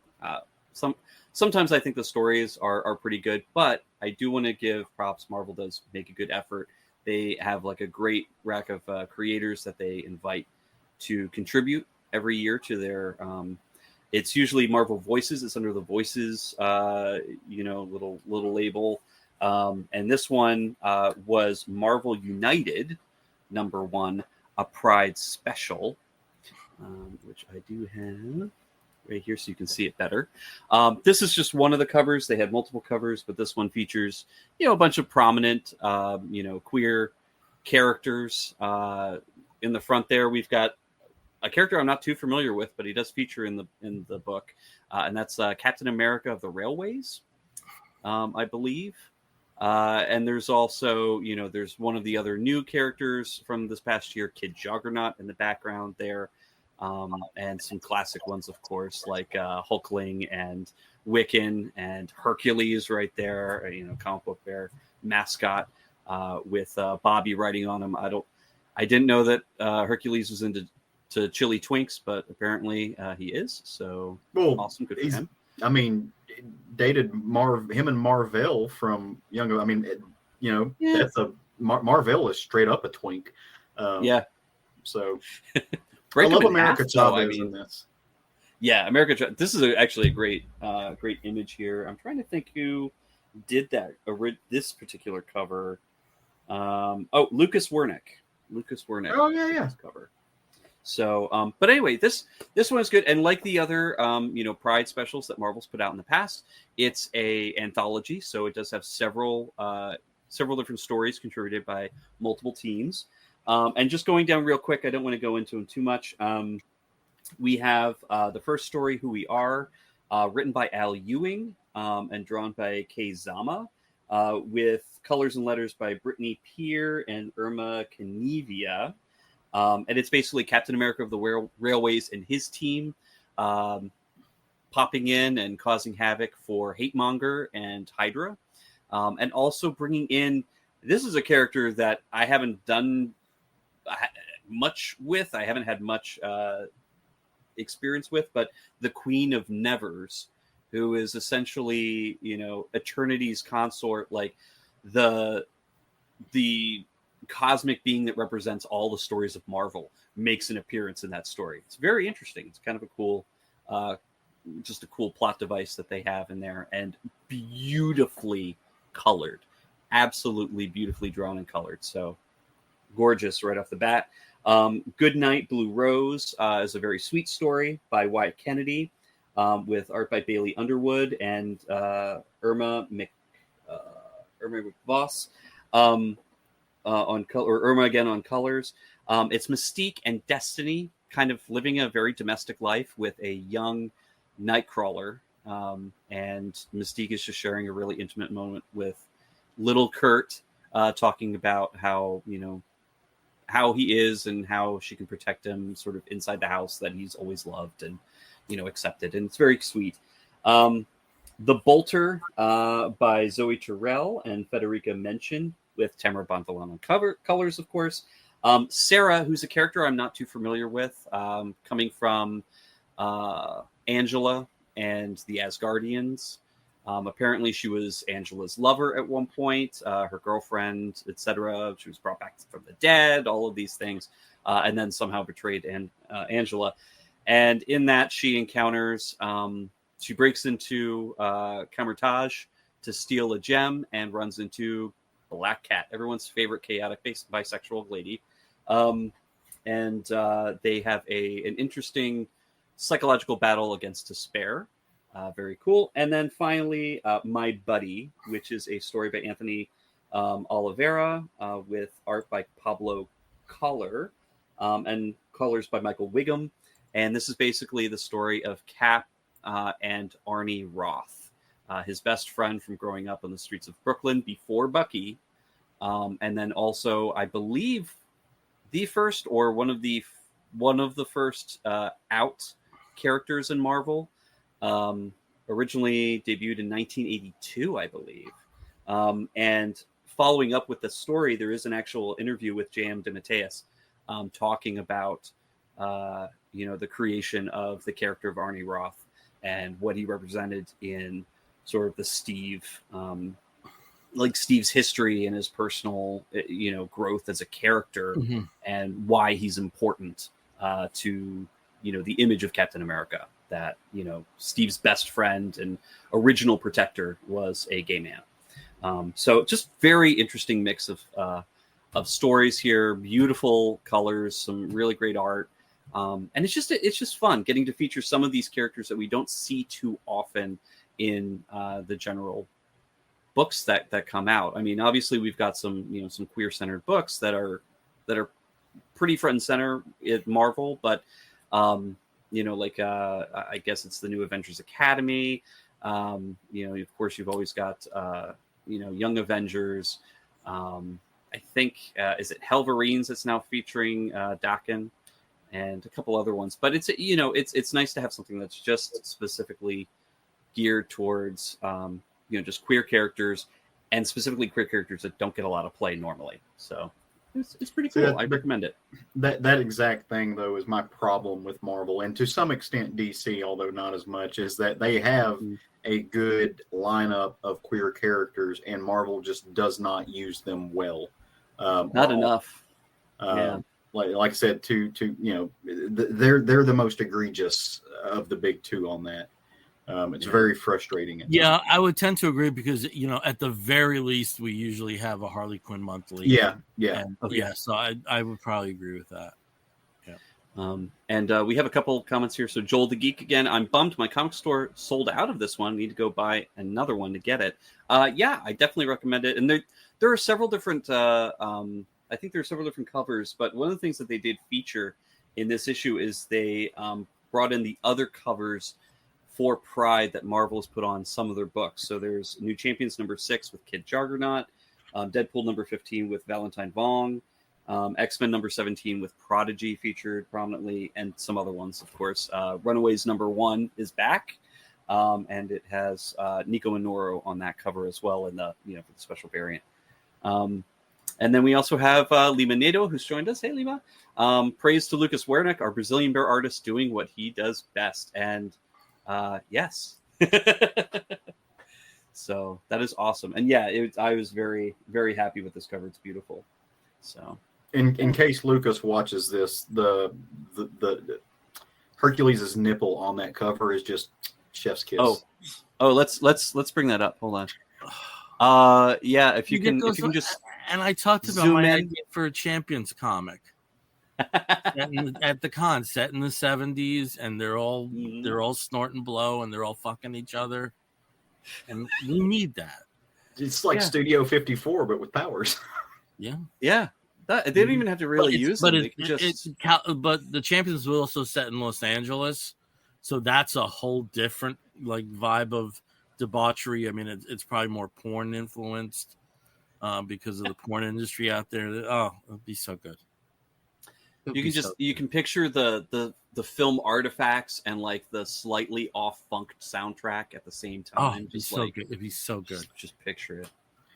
sometimes I think the stories are pretty good, but I do want to give props. Marvel does make a good effort. They have like a great rack of creators that they invite to contribute every year to their it's usually Marvel Voices. It's under the Voices little label, and this one was Marvel United #1, a Pride special, which I do have right here so you can see it better. This is just one of the covers. They had multiple covers, but this one features a bunch of prominent queer characters. In the front there we've got a character I'm not too familiar with, but he does feature in the book, and that's Captain America of the Railways, I believe. And there's also, there's one of the other new characters from this past year, Kid Juggernaut, in the background there, and some classic ones, of course, like Hulkling and Wiccan and Hercules right there, comic book bear mascot with Bobby writing on him. I didn't know that Hercules was into chili twinks, but apparently he is. So awesome, good for him. I mean, dated him and Marvel from younger. I mean, that's Marvel is straight up a twink. So break I love them in America half, though. Chavez in this. Yeah, this is actually a great image here. I'm trying to think who did that this particular cover. Lucas Wernick. Oh yeah. Cover. So, but anyway, this one is good, and like the other Pride specials that Marvel's put out in the past, it's a anthology, so it does have several different stories contributed by multiple teams. And just going down real quick, I don't want to go into them too much. We have the first story, Who We Are, written by Al Ewing and drawn by Kei Zama, with colors and letters by Brittany Peer and Irma Canevia. And it's basically Captain America of the Railways and his team popping in and causing havoc for Hatemonger and Hydra. And also bringing in, this is a character that I haven't done much with. I haven't had much experience with, but the Queen of Nevers, who is essentially, Eternity's consort, like the cosmic being that represents all the stories of Marvel, makes an appearance in that story. It's very interesting. It's kind of a cool, just a cool plot device that they have in there, and beautifully colored, absolutely beautifully drawn and colored. So gorgeous right off the bat. Good Night, Blue Rose is a very sweet story by Wyatt Kennedy, with art by Bailey Underwood and Irma McVoss on color, or Irma again on colors. It's Mystique and Destiny kind of living a very domestic life with a young Nightcrawler, and Mystique is just sharing a really intimate moment with little Kurt, talking about how he is and how she can protect him sort of inside the house that he's always loved and accepted, and it's very sweet. The Bolter by Zoe Terrell and Federica Menchen, with Tamara Bonvillain on colors, of course. Sarah, who's a character I'm not too familiar with, coming from Angela and the Asgardians. Apparently she was Angela's lover at one point, her girlfriend, etc. She was brought back from the dead, all of these things, and then somehow betrayed Angela. And in that, she encounters, she breaks into Camertage to steal a gem and runs into Black Cat, everyone's favorite chaotic bisexual lady. And they have an interesting psychological battle against despair. Very cool. And then finally, My Buddy, which is a story by Anthony Oliveira, with art by Pablo Collar, and colors by Michael Wiggum. And this is basically the story of Cap and Arnie Roth, his best friend from growing up on the streets of Brooklyn before Bucky. And then also, I believe, the first or one of the first out characters in Marvel. Originally debuted in 1982, I believe. And following up with the story, there is an actual interview with J.M. DeMatteis talking about the creation of the character of Arnie Roth and what he represented in sort of the Steve's history and his personal growth as a character, mm-hmm. and why he's important to the image of Captain America, that Steve's best friend and original protector was a gay man. So just very interesting mix of stories here, beautiful colors, some really great art. And it's just fun getting to feature some of these characters that we don't see too often in the general books that come out. I mean, obviously we've got some queer centered books that are pretty front and center at Marvel, but I guess it's the new Avengers Academy. Of course you've always got Young Avengers. I think is it Helverines that's now featuring Dakin, and a couple other ones. But it's nice to have something that's just specifically geared towards just queer characters, and specifically queer characters that don't get a lot of play normally. So it's pretty cool. I recommend it. That exact thing, though, is my problem with Marvel, and to some extent DC, although not as much, is that they have a good lineup of queer characters, and Marvel just does not use them well. Not enough. Yeah. like I said, to they're the most egregious of the big two on that. It's very frustrating. Yeah, I would tend to agree because at the very least we usually have a Harley Quinn monthly. Yeah. And, so I would probably agree with that. And we have a couple comments here. So Joel the Geek again. I'm bummed my comic store sold out of this one. Need to go buy another one to get it. Yeah, I definitely recommend it. And there are several different. I think there are several different covers. But one of the things that they did feature in this issue is they brought in the other covers for Pride that Marvel has put on some of their books. So there's New Champions number 6 with Kid Juggernaut, Deadpool number 15 with Valentine Vong. X-Men number 17 with Prodigy featured prominently, and some other ones, of course. Runaways number 1 is back, and it has Nico Minoru on that cover as well in the for the special variant. And then we also have Lima Nato, who's joined us. Hey, Lima. Praise to Lucas Wernick, our Brazilian bear artist, doing what he does best. And yes. So that is awesome. And yeah, I was very, very happy with this cover. It's beautiful. So in case Lucas watches this, the Hercules' nipple on that cover is just chef's kiss. Oh, let's bring that up. Hold on. Yeah, if you can just. And I talked about my idea for a Champions comic at the con, set in the 70s, and they're all snorting blow and they're all fucking each other, and we need that. It's like Studio 54, but with powers. Yeah. They don't even have to really use them. But the Champions was also set in Los Angeles, so that's a whole different vibe of debauchery. I mean, it's probably more porn influenced because of the porn industry out there. It'd be so good. You can picture the film artifacts and the slightly off funked soundtrack at the same time. It'd be so good. It'd be so good. Just picture it.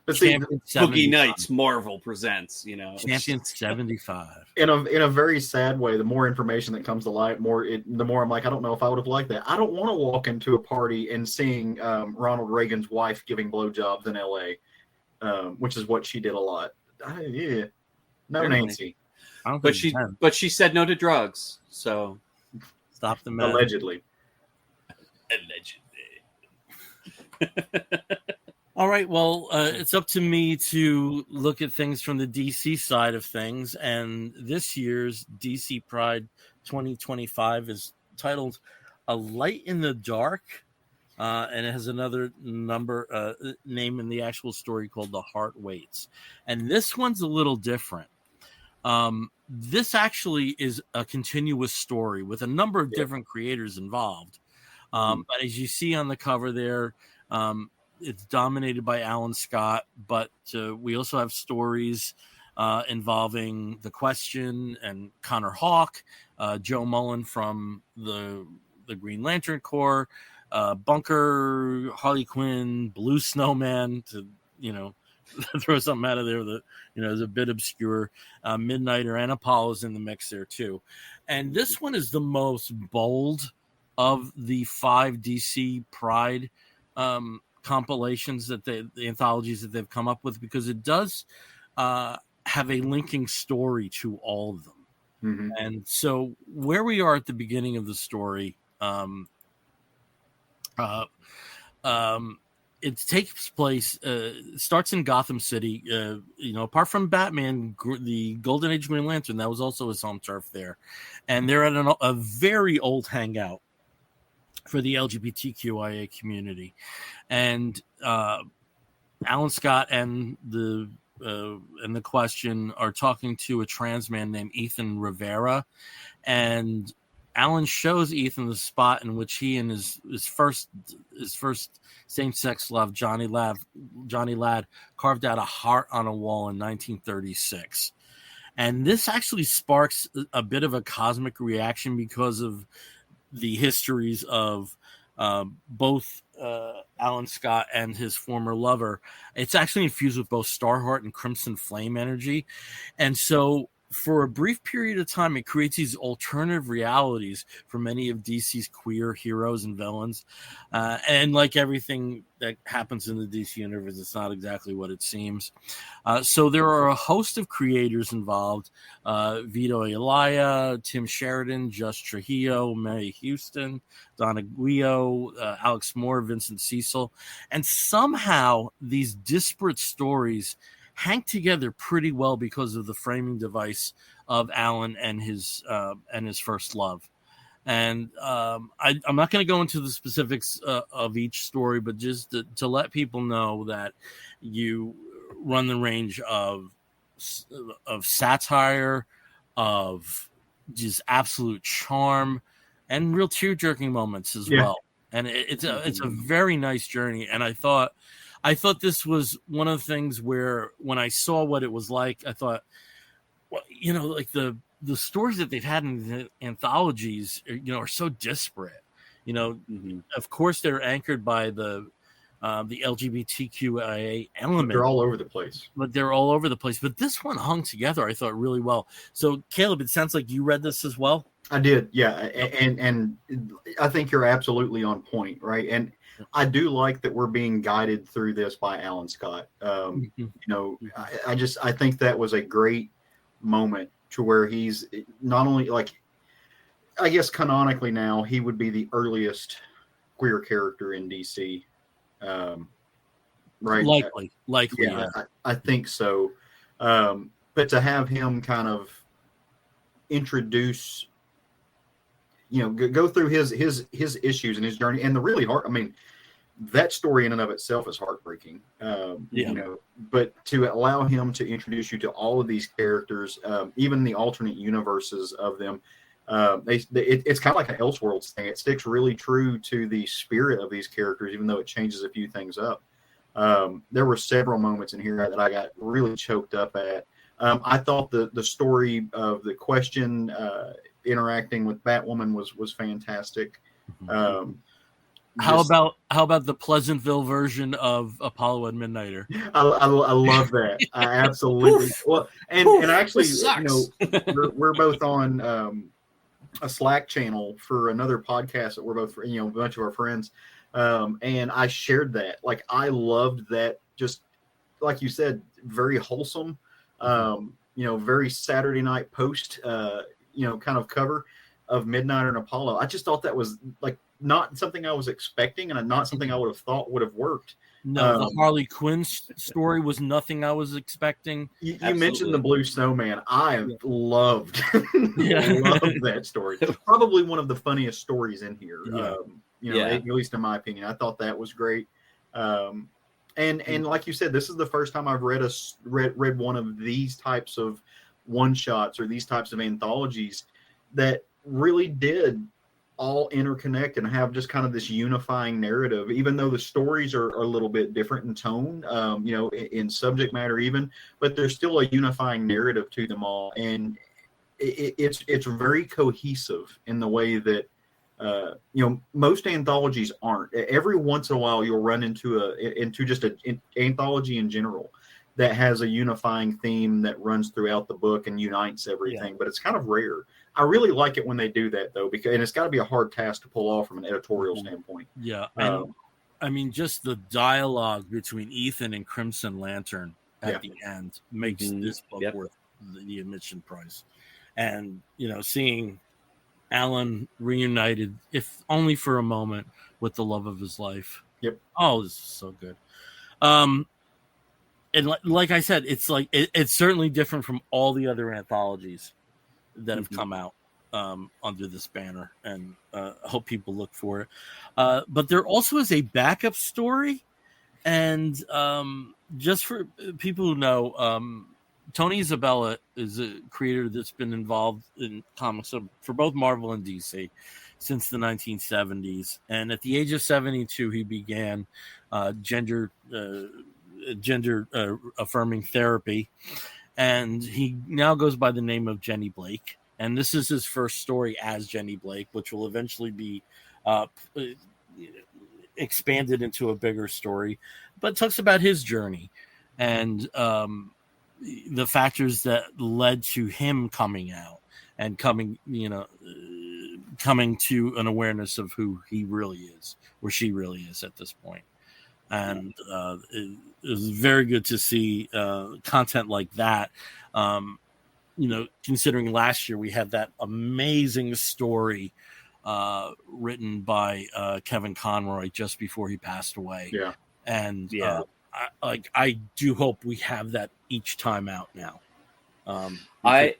But see, Boogie Nights Marvel presents, Champion 75. In a very sad way, the more information that comes to light, the more I'm like, I don't know if I would have liked that. I don't want to walk into a party and seeing Ronald Reagan's wife giving blowjobs in L.A., which is what she did a lot. No, Nancy. But she said no to drugs, so stop the man. Allegedly. All right, well, it's up to me to look at things from the DC side of things, and this year's DC Pride 2025 is titled "A Light in the Dark," and it has another name in the actual story called "The Heart Waits," and this one's a little different. This actually is a continuous story with a number of different creators involved, but as you see on the cover there. It's dominated by Alan Scott, but we also have stories involving The Question and Connor Hawke, Joe Mullen from the Green Lantern Corps, Bunker, Harley Quinn, Blue Snowman, to throw something out of there that is a bit obscure. Midnighter and Apollo's in the mix there too, and this one is the most bold of the 5 DC Pride compilations that the anthologies that they've come up with, because it does have a linking story to all of them. Mm-hmm. And so where we are at the beginning of the story, it takes place, starts in Gotham City. Apart from Batman, the Golden Age Green Lantern, that was also his home turf there. And they're at a very old hangout for the LGBTQIA community, and Alan Scott and the Question are talking to a trans man named Ethan Rivera, and Alan shows Ethan the spot in which he and his first same-sex love, Johnny Ladd, carved out a heart on a wall in 1936. And this actually sparks a bit of a cosmic reaction because of the histories of both Alan Scott and his former lover. It's actually infused with both Starheart and Crimson Flame energy. And so for a brief period of time, it creates these alternative realities for many of DC's queer heroes and villains. And like everything that happens in the DC universe, it's not exactly what it seems. So there are a host of creators involved: Vito Elia, Tim Sheridan, Just Trujillo, Mary Houston, Donna Guio, Alex Moore, Vincent Cecil. And somehow these disparate stories hang together pretty well because of the framing device of Alan and his first love. And I'm not going to go into the specifics of each story, but just to let people know that you run the range of satire, of just absolute charm, and real tear-jerking moments as well. And it's a very nice journey. And I thought this was one of the things where when I saw what it was like, I thought, well, like the stories that they've had in the anthologies, are so disparate. Of course they're anchored by the LGBTQIA element. They're all over the place. But this one hung together, I thought, really well. So, Caleb, it sounds like you read this as well. I did, yeah, and I think you're absolutely on point, right? And I do like that we're being guided through this by Alan Scott. I think that was a great moment to where he's not only, like, I guess canonically now he would be the earliest queer character in DC, right? Likely, yeah. I think so. But to have him kind of introduce, go through his issues and his journey, and the really hard, that story in and of itself is heartbreaking. But to allow him to introduce you to all of these characters, even the alternate universes of them, it's kind of like an Elseworlds thing. It sticks really true to the spirit of these characters, even though it changes a few things up. There were several moments in here that I got really choked up at. I thought the story of the Question interacting with Batwoman was fantastic. How about the Pleasantville version of Apollo and Midnighter? I love that. I absolutely. Well, and actually, we're both on a Slack channel for another podcast that we're both, a bunch of our friends, and I shared that. Like, I loved that. Just like you said, very wholesome. Very Saturday Night Post, kind of cover of Midnighter and Apollo. I just thought that was like not something I was expecting, and not something I would have thought would have worked. No, the Harley Quinn story was nothing I was expecting. You mentioned the Blue Snowman. I loved that story. Probably one of the funniest stories in here. At least in my opinion. I thought that was great. And like you said, this is the first time I've read one of these types of one shots or these types of anthologies that really did all interconnect and have just kind of this unifying narrative, even though the stories are a little bit different in tone, in subject matter even, but there's still a unifying narrative to them all. And it's very cohesive in the way that, most anthologies aren't. Every once in a while you'll run into just an anthology in general that has a unifying theme that runs throughout the book and unites everything, but it's kind of rare. I really like it when they do that, though, and it's got to be a hard task to pull off from an editorial standpoint. Yeah, and just the dialogue between Ethan and Crimson Lantern at the end makes this book worth the admission price. And seeing Alan reunited, if only for a moment, with the love of his life. Yep. Oh, this is so good. And like I said, it's like it's certainly different from all the other anthologies that have come out under this banner, and I hope people look for it. But there also is a backup story, and just for people who know, Tony Isabella is a creator that's been involved in comics for both Marvel and DC since the 1970s, and at the age of 72, he began gender affirming therapy, and he now goes by the name of Jenny Blake. And this is his first story as Jenny Blake, which will eventually be expanded into a bigger story, but talks about his journey. And the factors that led to him coming out and coming to an awareness of who he really is, or she really is at this point. And it was very good to see content like that. Considering last year we had that amazing story written by Kevin Conroy just before he passed away. Yeah. And I do hope we have that each time out now. I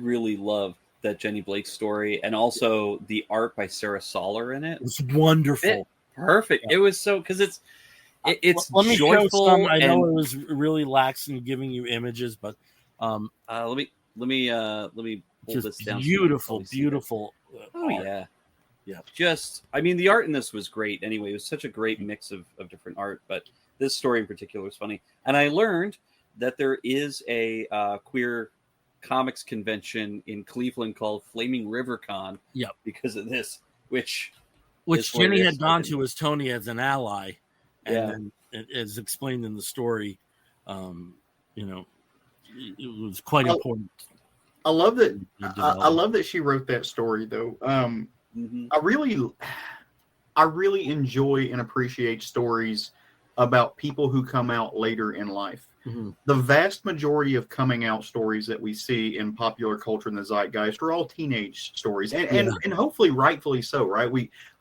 really love that Jenny Blake story, and also the art by Sarah Soller in it. It's wonderful. Perfect. Yeah. It was so, because it's let me joyful. Show some. I know it was really lax in giving you images, but let me pull this down. Beautiful. Yeah. Just, I mean, the art in this was great. Anyway, it was such a great mix of different art, but this story in particular was funny. And I learned that there is a queer comics convention in Cleveland called Flaming RiverCon. Yep. Because of this, which Jenny had gone to as Tony as an ally, and then, as explained in the story, it was quite important. I love that. I love that she wrote that story, though. I really enjoy and appreciate stories about people who come out later in life. Mm-hmm. The vast majority of coming out stories that we see in popular culture in the zeitgeist are all teenage stories, and hopefully rightfully so, right?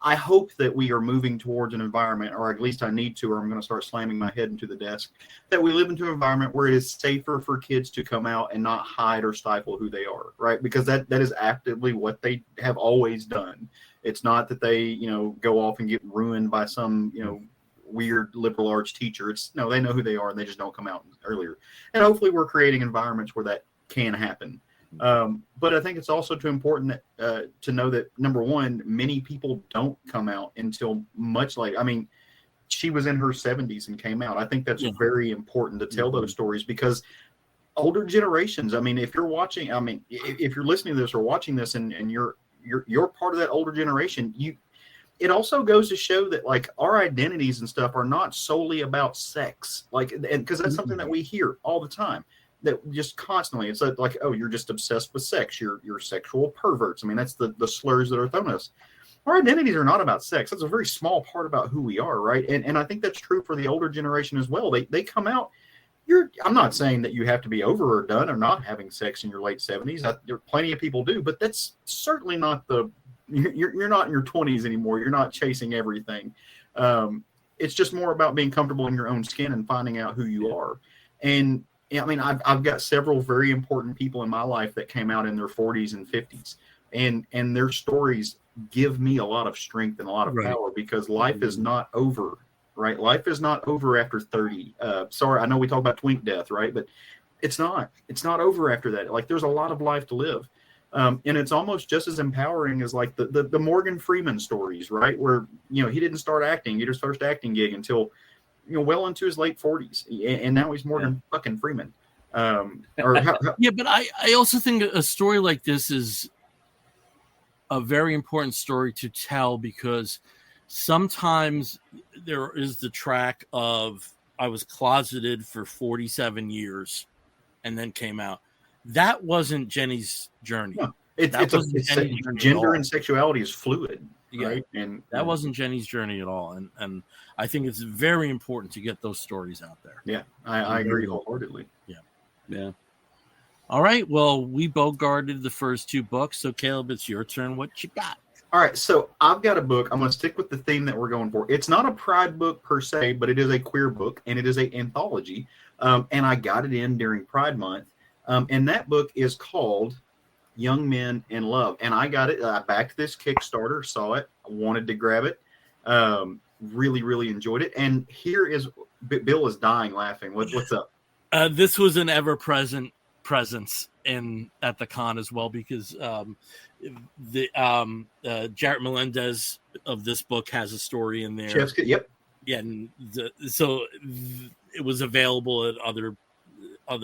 I hope that we are moving towards an environment, or at least I need to, or I'm going to start slamming my head into the desk, that we live into an environment where it is safer for kids to come out and not hide or stifle who they are, right? Because that is actively what they have always done. It's not that they, go off and get ruined by some, weird liberal arts teacher. They know who they are and they just don't come out earlier. And hopefully we're creating environments where that can happen. But I think it's also too important that, to know that, number one, many people don't come out until much later. I mean, she was in her 70s and came out. I think that's very important to tell those stories, because older generations, I mean, if you're watching, if you're listening to this or watching this and you're part of that older generation, it also goes to show that, like, our identities and stuff are not solely about sex, like, and because that's something that we hear all the time, that just constantly, it's like, oh, you're just obsessed with sex, you're sexual perverts. I mean, that's the slurs that are thrown at us. Our identities are not about sex. That's a very small part about who we are, right? And I think that's true for the older generation as well. They come out. I'm not saying that you have to be over or done or not having sex in your late 70s. There are plenty of people do, but that's certainly not you're not in your 20s anymore. You're not chasing everything. It's just more about being comfortable in your own skin and finding out who you are. And I mean, I've got several very important people in my life that came out in their 40s and 50s, and their stories give me a lot of strength and a lot of power, because life is not over, right? Life is not over after 30. Sorry, I know we talk about twink death, right? But it's not over after that. Like, there's a lot of life to live. And it's almost just as empowering as, like, the Morgan Freeman stories, right? Where, he didn't start acting, get his first acting gig until, well into his late 40s. And now he's Morgan fucking Freeman. But I also think a story like this is a very important story to tell, because sometimes there is the track of, I was closeted for 47 years and then came out. That wasn't Jenny's journey. No, gender and sexuality is fluid, right? And that wasn't Jenny's journey at all. And I think it's very important to get those stories out there. Yeah, I agree wholeheartedly. Yeah. All right. Well, we both guarded the first two books. So, Caleb, it's your turn. What you got? All right. So I've got a book. I'm going to stick with the theme that we're going for. It's not a pride book per se, but it is a queer book, and it is an anthology. And I got it in during Pride Month. And that book is called Young Men in Love. And I got it. I backed this Kickstarter, saw it, wanted to grab it. Really, really enjoyed it. And here is, Bill is dying laughing. What's up? This was an ever-present presence at the con as well, because Jarrett Melendez of this book has a story in there. Yep. Yeah, and so it was available at other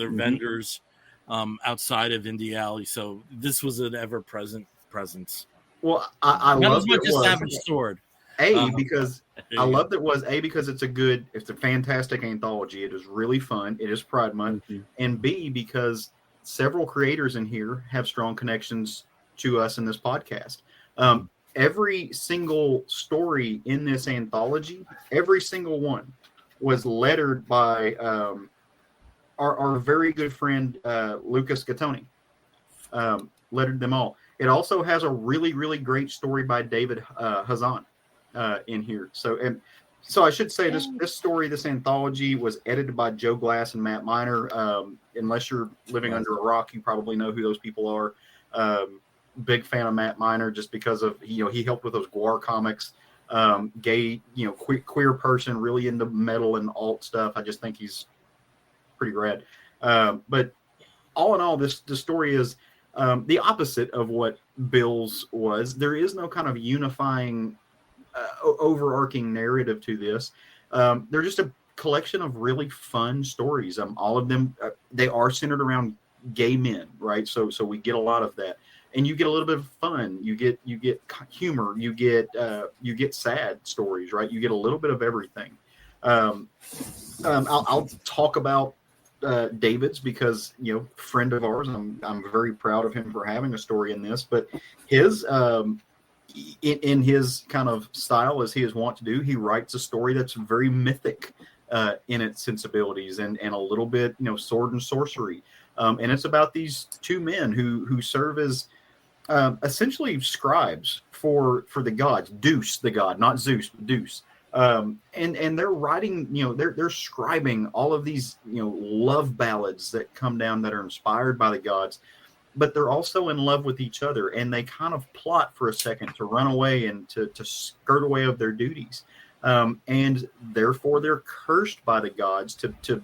vendors outside of Indie Alley. So this was an ever-present presence. Well, I not love as much as Savage Sword. Because I love that was because it's a fantastic anthology. It is really fun. It is Pride Month. Mm-hmm. And B, because several creators in here have strong connections to us in this podcast. Every single story in this anthology, every single one was lettered by our very good friend Lucas Gattoni. Lettered them all. It also has a really, really great story by David Hazan in here. So I should say this story, this anthology, was edited by Joe Glass and Matt Miner. Unless you're living under a rock, you probably know who those people are. Big fan of Matt Miner just because of he helped with those Guar comics. Gay, queer person, really into metal and alt stuff. I just think he's pretty rad. But all in all, the story is the opposite of what Bill's was. There is no kind of unifying, overarching narrative to this. They're just a collection of really fun stories. All of them, they are centered around gay men, right? So we get a lot of that, and you get a little bit of fun. You get humor. You get sad stories, right? You get a little bit of everything. I'll talk about David's because friend of ours. I'm very proud of him for having a story in this. But his in his kind of style, as he is wont to do, he writes a story that's very mythic in its sensibilities and a little bit sword and sorcery. And it's about these two men who serve as essentially scribes for the gods. Deuce, the god, not Zeus, but Deuce. And they're writing, they're scribing all of these, love ballads that come down that are inspired by the gods, but they're also in love with each other, and they kind of plot for a second to run away and to skirt away of their duties. And therefore they're cursed by the gods to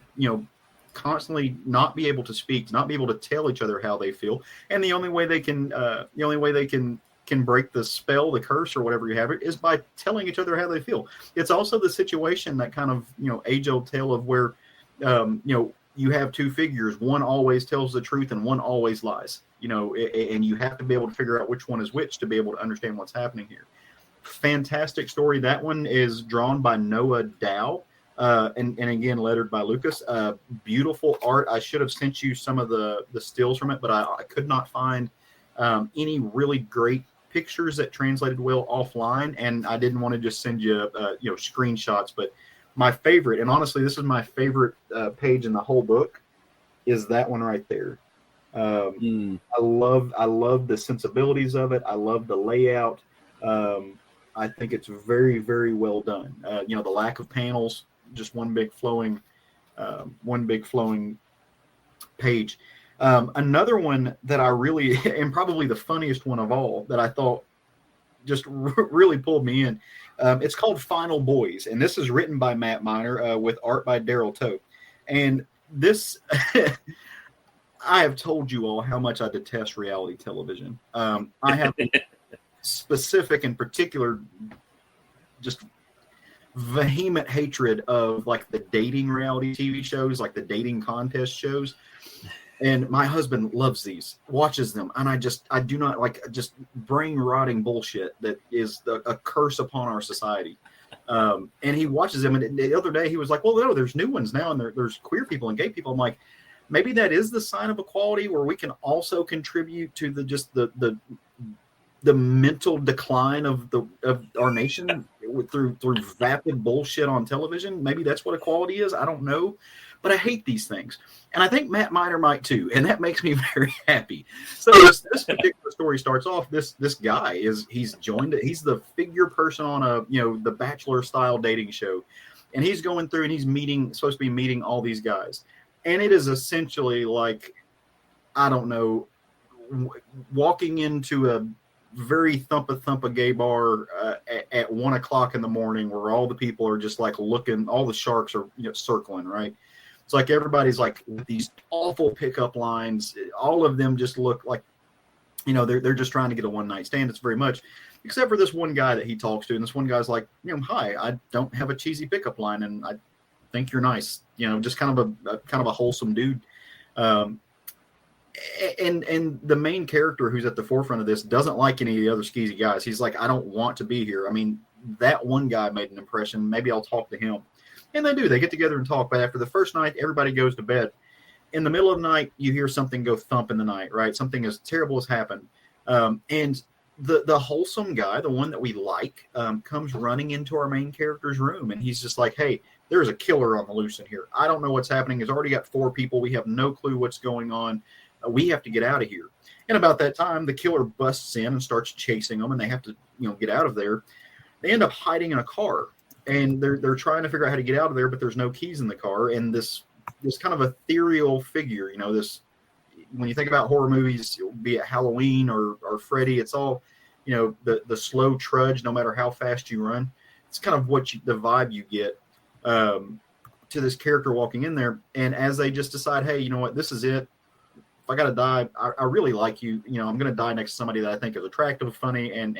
constantly not be able to speak, not be able to tell each other how they feel. And the only way they can break the spell, the curse, or whatever you have it, is by telling each other how they feel. It's also the situation, that kind of age-old tale of where you have two figures. One always tells the truth and one always lies. And you have to be able to figure out which one is which to be able to understand what's happening here. Fantastic story. That one is drawn by Noah Dow, and again lettered by Lucas. Beautiful art. I should have sent you some of the stills from it, but I could not find any really great pictures that translated well offline, and I didn't want to just send you screenshots. But my favorite, and honestly this is my favorite page in the whole book, is that one right there. I love the sensibilities of it. I love the layout. I think it's very, very well done. The lack of panels, just one big flowing page. Another one that I really, and probably the funniest one of all, that I thought just really pulled me in. It's called Final Boys, and this is written by Matt Miner with art by Daryl Tote. And this, I have told you all how much I detest reality television. I have specific and particular, just vehement hatred of like the dating reality TV shows, like the dating contest shows. And my husband loves these, watches them, and I do not like just brain rotting bullshit that is a curse upon our society. And he watches them, and the other day he was like, "Well, no, there's new ones now, and there's queer people and gay people." I'm like, maybe that is the sign of equality, where we can also contribute to the mental decline of our nation through vapid bullshit on television. Maybe that's what equality is. I don't know. But I hate these things. And I think Matt Miner might too. And that makes me very happy. So this particular story starts off, this guy he's the figure person on the Bachelor style dating show. And he's going through and he's supposed to be meeting all these guys. And it is essentially like, I don't know, walking into a very thumpa gay bar at 1:00 in the morning, where all the people are just like looking, all the sharks are circling, right? It's like everybody's like these awful pickup lines. All of them just look like, they're just trying to get a one night stand. It's very much, except for this one guy that he talks to, and this one guy's like, "Hi, I don't have a cheesy pickup line, and I think you're nice." Just kind of a wholesome dude. And the main character who's at the forefront of this doesn't like any of the other skeezy guys. He's like, "I don't want to be here." I mean, that one guy made an impression. Maybe I'll talk to him. And they do. They get together and talk. But after the first night, everybody goes to bed. In the middle of the night, you hear something go thump in the night, right? Something as terrible has happened. And the wholesome guy, the one that we like, comes running into our main character's room. And he's just like, hey, there's a killer on the loose in here. I don't know what's happening. He's already got 4 people. We have no clue what's going on. We have to get out of here. And about that time, the killer busts in and starts chasing them, and they have to, get out of there. They end up hiding in a car, and they're trying to figure out how to get out of there, but there's no keys in the car. And this kind of ethereal figure, this, when you think about horror movies, be it Halloween or Freddy, it's all, the slow trudge, no matter how fast you run. It's kind of the vibe you get to this character walking in there. And as they just decide, hey, you know what, this is it. If I got to die, I really like you. I'm going to die next to somebody that I think is attractive, funny, and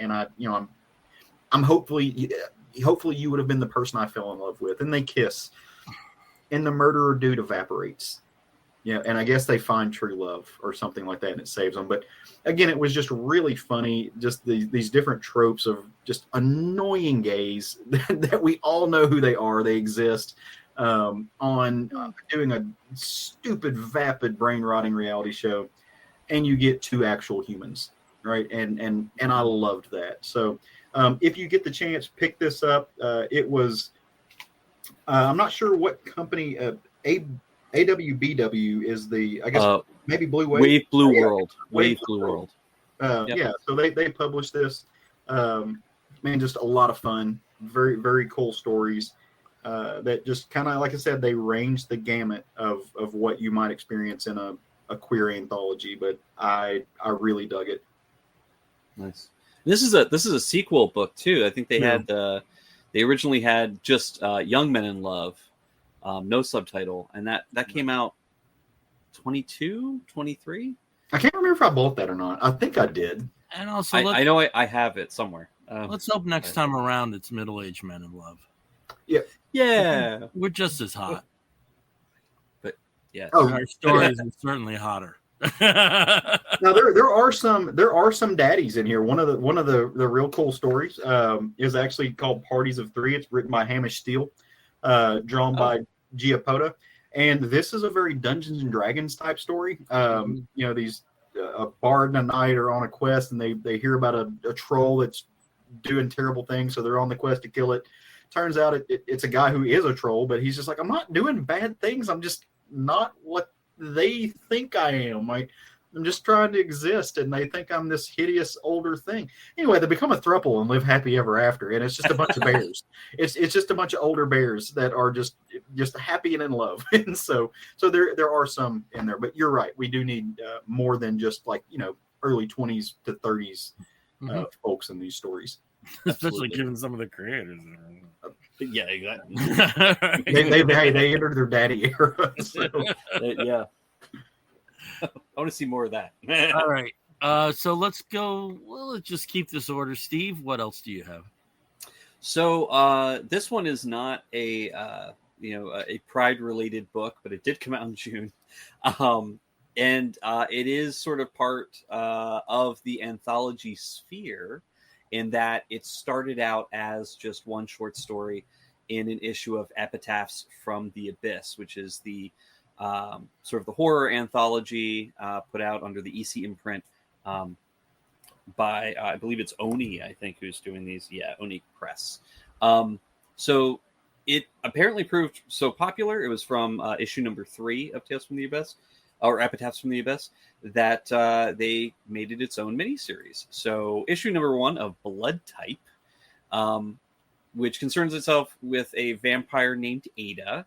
I'm hopefully you would have been the person I fell in love with. And they kiss, and the murderer dude evaporates. And I guess they find true love or something like that, and it saves them. But again, it was just really funny, just these different tropes of just annoying gays that we all know who they are. They exist doing a stupid, vapid, brain-rotting reality show, and you get 2 actual humans, right? And I loved that. So if you get the chance, pick this up. It was, I'm not sure what company, AWBW is the, I guess maybe Blue Wave. Wave Blue World. Wave Blue World. Yep. Yeah, so they published this. Man, just a lot of fun. Very, very cool stories that just kind of, like I said, they range the gamut of what you might experience in a queer anthology. But I really dug it. Nice. This is a sequel book too. I think they had they originally had just Young Men in Love. No subtitle, and that came out 22, 23. I can't remember if I bought that or not. I think I did. And also, I know I have it somewhere. Let's hope next time around it's middle-aged men in love. Yeah, we're just as hot. But yeah, our stories are certainly hotter. Now there are some daddies in here. One of the real cool stories is actually called Parties of 3. It's written by Hamish Steele. Drawn by Giappota, and this is a very Dungeons and Dragons type story. These a bard and a knight are on a quest, and they hear about a troll that's doing terrible things, so they're on the quest to kill it. Turns out it's a guy who is a troll, but he's just like, I'm not doing bad things. I'm just not what they think I am. I'm just trying to exist, and they think I'm this hideous older thing. Anyway, they become a throuple and live happy ever after, and it's just a bunch of bears. It's just a bunch of older bears that are just happy and in love. And so there are some in there, but you're right. We do need more than just early 20s to 30s folks in these stories. Especially given some of the creators. Yeah, exactly. they entered their daddy era. So. Yeah. I want to see more of that. All right. So let's go. Well, let's just keep this order. Steve, what else do you have? So this one is not a Pride-related book, but it did come out in June. And it is sort of part of the anthology sphere in that it started out as just one short story in an issue of Epitaphs from the Abyss, which is the sort of the horror anthology put out under the EC imprint by, I believe it's Oni, I think, who's doing these. Yeah, Oni Press. So it apparently proved so popular. It was from issue number 3 of Tales from the Abyss, or Epitaphs from the Abyss, that they made it its own miniseries. So issue number 1 of Blood Type, which concerns itself with a vampire named Ada.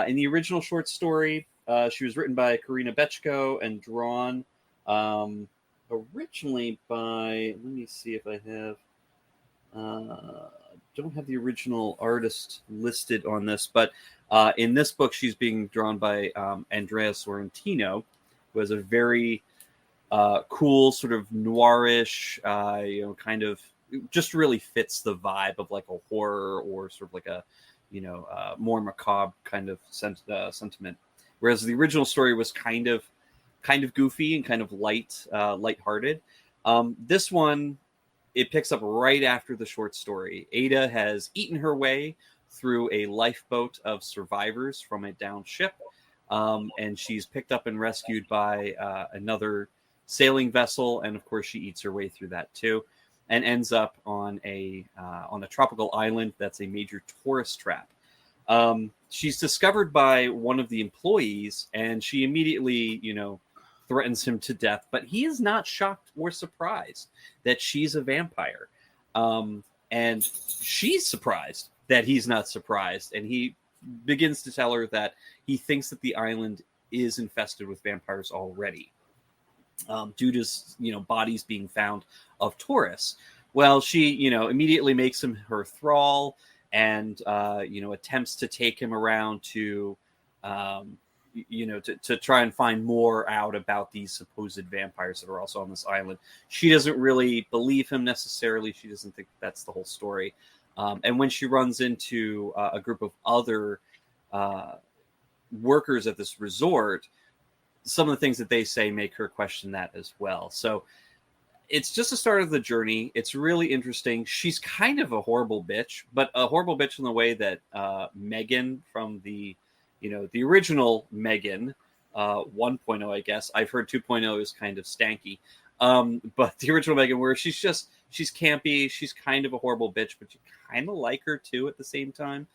In the original short story, she was written by Karina Bechko and drawn originally by, let me see if I have, don't have the original artist listed on this, but in this book, she's being drawn by Andrea Sorrentino, who has a very cool sort of noirish, kind of just really fits the vibe of like a horror or sort of like a, more macabre kind of sentiment. Whereas the original story was kind of goofy and kind of lighthearted. This one it picks up right after the short story. Ada has eaten her way through a lifeboat of survivors from a downed ship, and she's picked up and rescued by another sailing vessel, and of course she eats her way through that too, and ends up on a tropical island that's a major tourist trap. She's discovered by one of the employees, and she immediately, threatens him to death, but he is not shocked or surprised that she's a vampire. And she's surprised that he's not surprised, and he begins to tell her that he thinks that the island is infested with vampires already, due to bodies being found of tourists. Well, she immediately makes him her thrall, and attempts to take him around to to try and find more out about these supposed vampires that are also on this island. She doesn't really believe him necessarily. She doesn't think that's the whole story. And when she runs into a group of other workers at this resort, some of the things that they say make her question that as well. So it's just the start of the journey. It's really interesting. She's kind of a horrible bitch, but a horrible bitch in the way that Megan from the original Megan 1.0, I guess. I've heard 2.0 is kind of stanky. But the original Megan, where she's campy, she's kind of a horrible bitch, but you kind of like her too at the same time.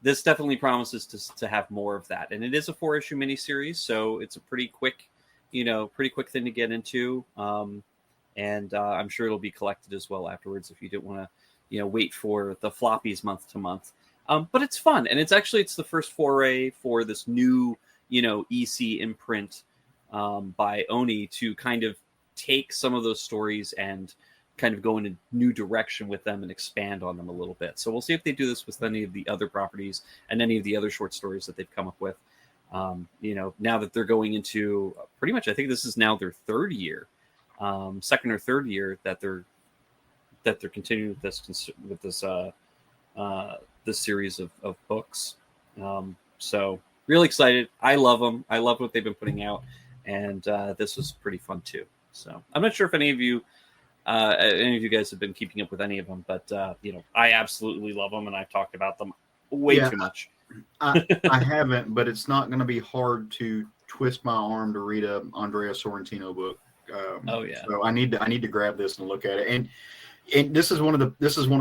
This definitely promises to have more of that. And it is a 4-issue miniseries, so it's a pretty quick thing to get into. And I'm sure it'll be collected as well afterwards if you didn't want to, wait for the floppies month to month. But it's fun, and it's the first foray for this new, EC imprint by Oni to kind of take some of those stories and kind of go in a new direction with them and expand on them a little bit. So we'll see if they do this with any of the other properties and any of the other short stories that they've come up with. Now that they're going into pretty much, I think this is now their second or third year that they're continuing with this series of books. So really excited. I love them. I love what they've been putting out, and this was pretty fun too. So I'm not sure if any of you guys have been keeping up with any of them, but I absolutely love them, and I've talked about them way too much. I haven't, but it's not going to be hard to twist my arm to read a Andrea Sorrentino book. So I need to grab this and look at it. And this is one of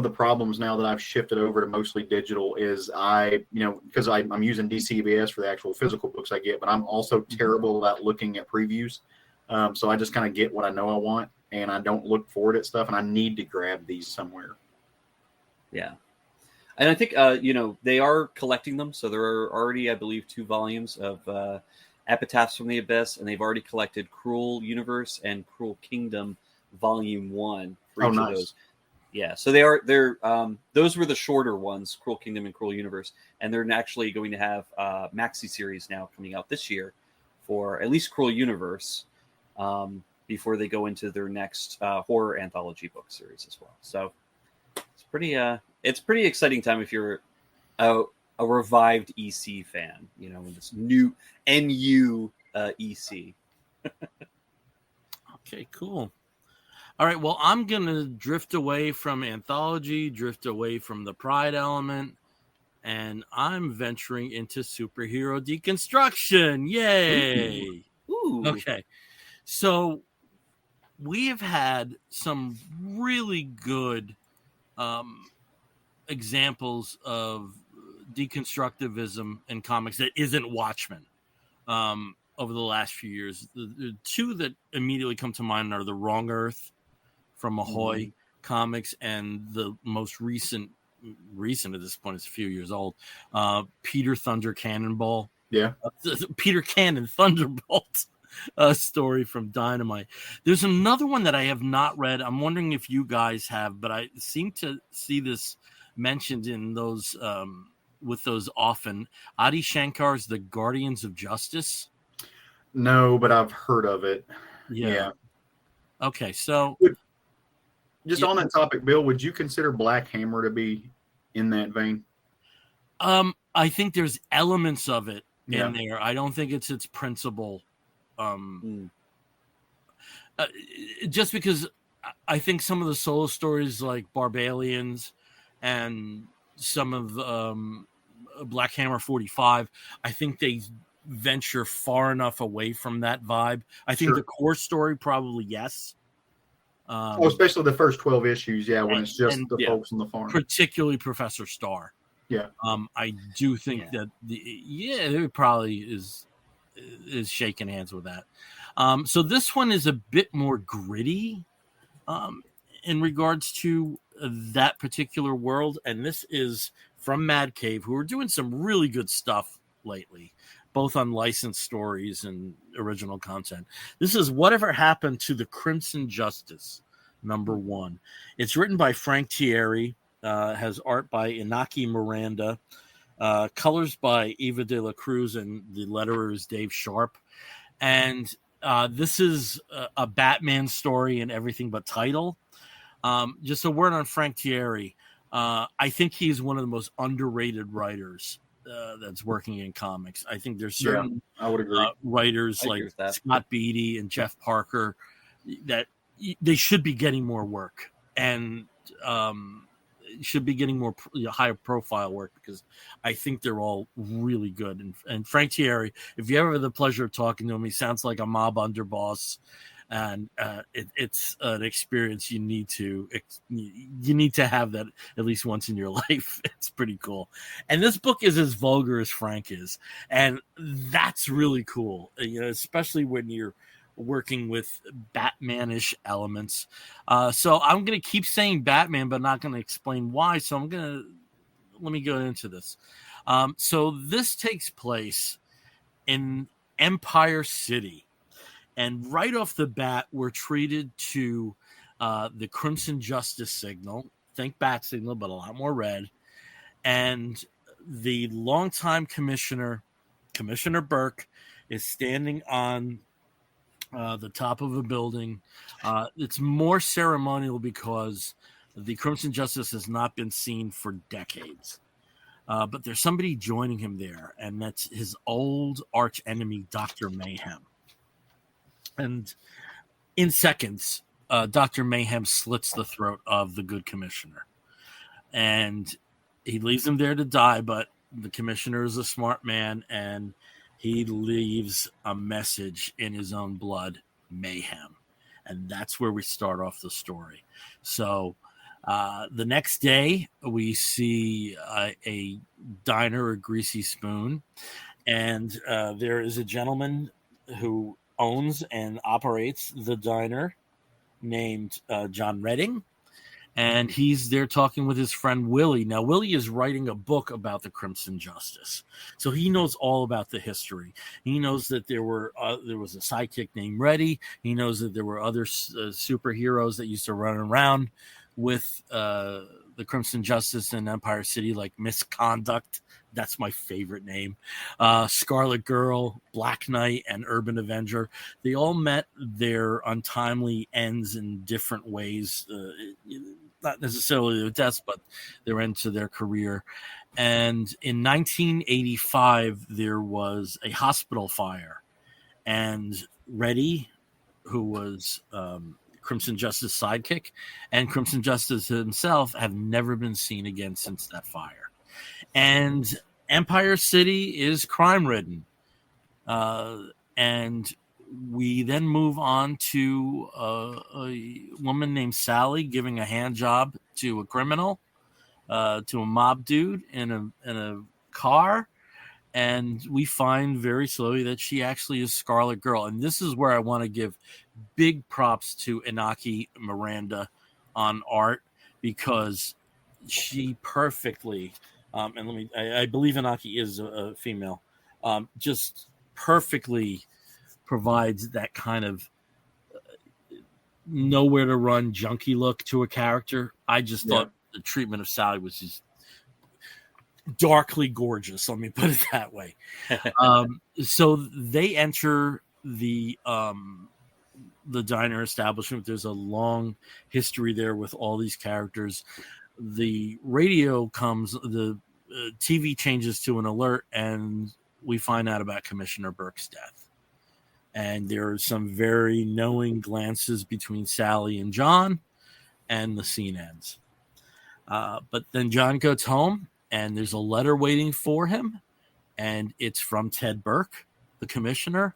the problems now that I've shifted over to mostly digital is because I'm using DCBS for the actual physical books I get, but I'm also terrible at looking at previews. So I just kind of get what I know I want, and I don't look forward at stuff, and I need to grab these somewhere. Yeah. And I think, they are collecting them. So there are already, I believe, 2 volumes of Epitaphs from the Abyss, and they've already collected Cruel Universe and Cruel Kingdom Volume 1 for each of those. Yeah, so they're those were the shorter ones, Cruel Kingdom and Cruel Universe, and they're actually going to have maxi series now coming out this year for at least Cruel Universe before they go into their next horror anthology book series as well. So it's pretty exciting time if you're a revived EC fan, this new NU EC. Okay, cool. All right, well, I'm going to drift away from anthology, drift away from the Pride element, and I'm venturing into superhero deconstruction. Yay! Ooh. Okay, so we have had some really good examples of deconstructivism in comics that isn't Watchmen over the last few years. The 2 that immediately come to mind are The Wrong Earth from Ahoy Comics, and the most recent at this point, it's a few years old, Peter Thunder Cannonball. Yeah. Peter Cannon Thunderbolt story from Dynamite. There's another one that I have not read. I'm wondering if you guys have, but I seem to see this mentioned in those with those often. Adi Shankar's The Guardians of Justice. No, but I've heard of it. Yeah. Okay, so just on that topic, Bill, would you consider Black Hammer to be in that vein? I think there's elements of it in there. I don't think it's its principle. Just because I think some of the solo stories like Barbalians and some of Black Hammer 45, I think they venture far enough away from that vibe. I think the core story probably yes. Especially the first 12 issues, when it's just the yeah. folks on the farm. Particularly Professor Starr. Yeah. I do think that it probably is shaking hands with that. So this one is a bit more gritty in regards to that particular world, and this is from Mad Cave, who are doing some really good stuff lately, both on licensed stories and original content. This is Whatever Happened to the Crimson Justice, #1. It's written by Frank Thierry, has art by Inaki Miranda, colors by Eva de la Cruz, and the letterer is Dave Sharp. And this is a Batman story and everything but title. Just a word on Frank Thierry. I think he's one of the most underrated writers that's working in comics. I think there's certain I would agree. Writers like Scott Beatty and Jeff Parker that they should be getting more work, and should be getting more higher profile work, because I think they're all really good. And Frank Thierry, if you ever have the pleasure of talking to him, he sounds like a mob underboss, and it's an experience you need to have that at least once in your life. It's pretty cool. And this book is as vulgar as Frank is, and that's really cool, especially when you're working with Batmanish elements. So I'm going to keep saying Batman, but not going to explain why. So let me go into this. So this takes place in Empire City. And right off the bat, we're treated to the Crimson Justice signal. Think Bat signal, but a lot more red. And the longtime commissioner, Commissioner Burke, is standing on the top of a building. It's more ceremonial because the Crimson Justice has not been seen for decades. But there's somebody joining him there, and that's his old arch enemy, Dr. Mayhem. And in seconds, Dr. Mayhem slits the throat of the good commissioner. And he leaves him there to die, but the commissioner is a smart man, and he leaves a message in his own blood, mayhem. And that's where we start off the story. So the next day, we see a diner, a greasy spoon. And there is a gentleman who owns and operates the diner named John Redding. And he's there talking with his friend Willie. Now, Willie is writing a book about the Crimson Justice, so he knows all about the history. He knows that there was a sidekick named Reddy. He knows that there were other superheroes that used to run around with the Crimson Justice in Empire City, like Misconduct. That's my favorite name. Scarlet Girl, Black Knight, and Urban Avenger. They all met their untimely ends in different ways. Not necessarily their deaths, but their end to their career. And in 1985, there was a hospital fire. And Reddy, who was Crimson Justice sidekick, and Crimson Justice himself have never been seen again since that fire. And Empire City is crime-ridden. And we then move on to a woman named Sally giving a hand job to a criminal, to a mob dude in a car. And we find very slowly that she actually is Scarlet Girl. And this is where I want to give big props to Inaki Miranda on art, because she perfectly, and I believe Inaki is a female, just perfectly provides that kind of nowhere to run junkie look to a character. I just thought the treatment of Sally was just darkly gorgeous. Let me put it that way. So they enter the diner establishment. There's a long history there with all these characters. The radio comes, the TV changes to an alert, and we find out about Commissioner Burke's death. and there are some very knowing glances between Sally and John, and the scene ends. But then John goes home, and there's a letter waiting for him, and it's from Ted Burke, the commissioner.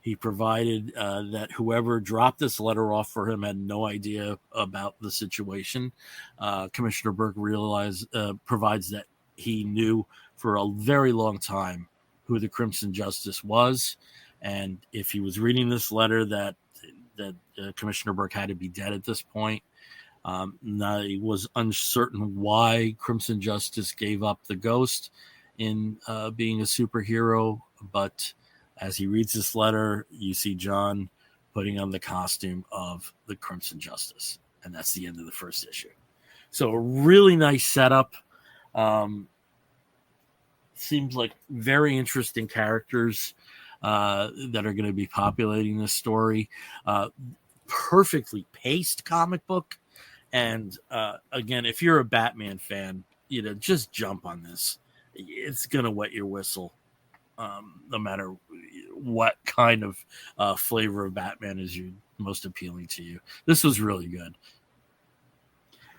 He provided that whoever dropped this letter off for him had no idea about the situation. Commissioner Burke provides that he knew for a very long time who the Crimson Justice was, and if he was reading this letter, that Commissioner Burke had to be dead at this point. Now he was uncertain why Crimson Justice gave up the Ghost in being a superhero, but as he reads this letter, you see John putting on the costume of the Crimson Justice, and that's the end of the first issue. So a really nice setup. Seems like very interesting characters that are going to be populating this story. Perfectly paced comic book. And again, if you're a Batman fan, just jump on this. It's going to wet your whistle, no matter what kind of flavor of Batman is most appealing to you. This was really good.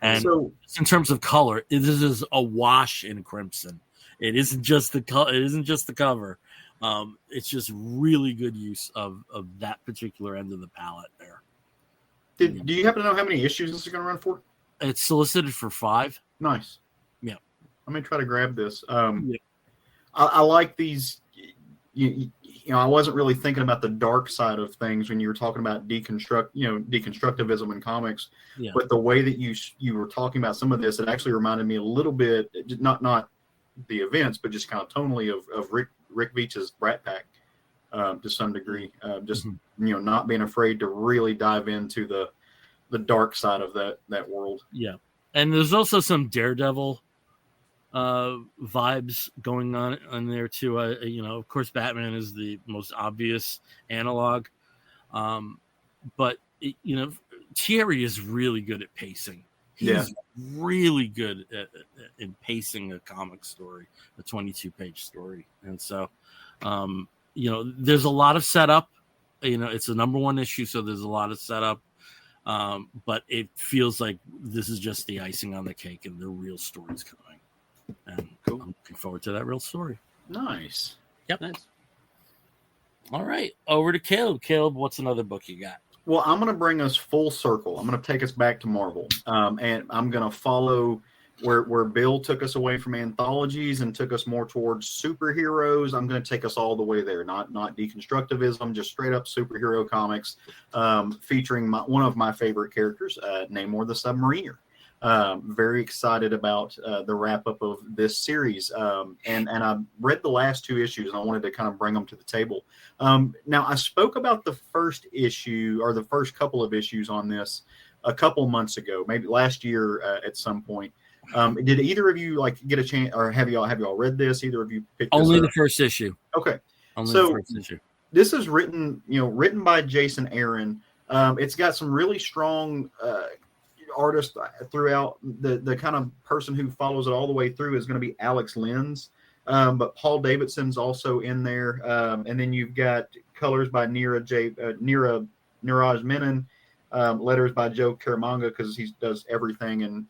And so, in terms of color, this is a wash in crimson. It isn't just the color. It isn't just the cover. It's just really good use of that particular end of the palette there. Do you happen to know how many issues this is going to run for? It's solicited for 5. Nice. Yeah. Let me try to grab this. I like these. I wasn't really thinking about the dark side of things when you were talking about deconstructivism in comics. Yeah. But the way that you were talking about some of this, it actually reminded me a little bit, not the events, but just kind of tonally of Rick Veitch's Brat Pack to some degree. Not being afraid to really dive into the dark side of that world. Yeah, and there's also some Daredevil vibes going on there too. Of course, Batman is the most obvious analog, but Thierry is really good at pacing. He's really good in pacing a comic story, a 22-page story, and so there's a lot of setup. It's a number 1 issue, so there's a lot of setup, but it feels like this is just the icing on the cake, and the real story's coming. And cool. I'm looking forward to that real story. Nice. Yep. Nice. All right. Over to Caleb. Caleb, what's another book you got? Well, I'm going to bring us full circle. I'm going to take us back to Marvel. And I'm going to follow where Bill took us away from anthologies and took us more towards superheroes. I'm going to take us all the way there. Not deconstructivism, just straight up superhero comics featuring one of my favorite characters, Namor the Submariner. Very excited about the wrap up of this series. And I read the last 2 issues and I wanted to kind of bring them to the table. Now I spoke about the first issue or the first couple of issues on this a couple months ago, maybe last year at some point. Did either of you get a chance, or have you all read this? Either of you picked only this the first issue? Okay. Only the first issue. This is written by Jason Aaron. It's got some really strong artists throughout. The kind of person who follows it all the way through is going to be Alex Lenz, but Paul Davidson's also in there, and then you've got colors by Niraj Menon, letters by Joe Caramanga, because he does everything, and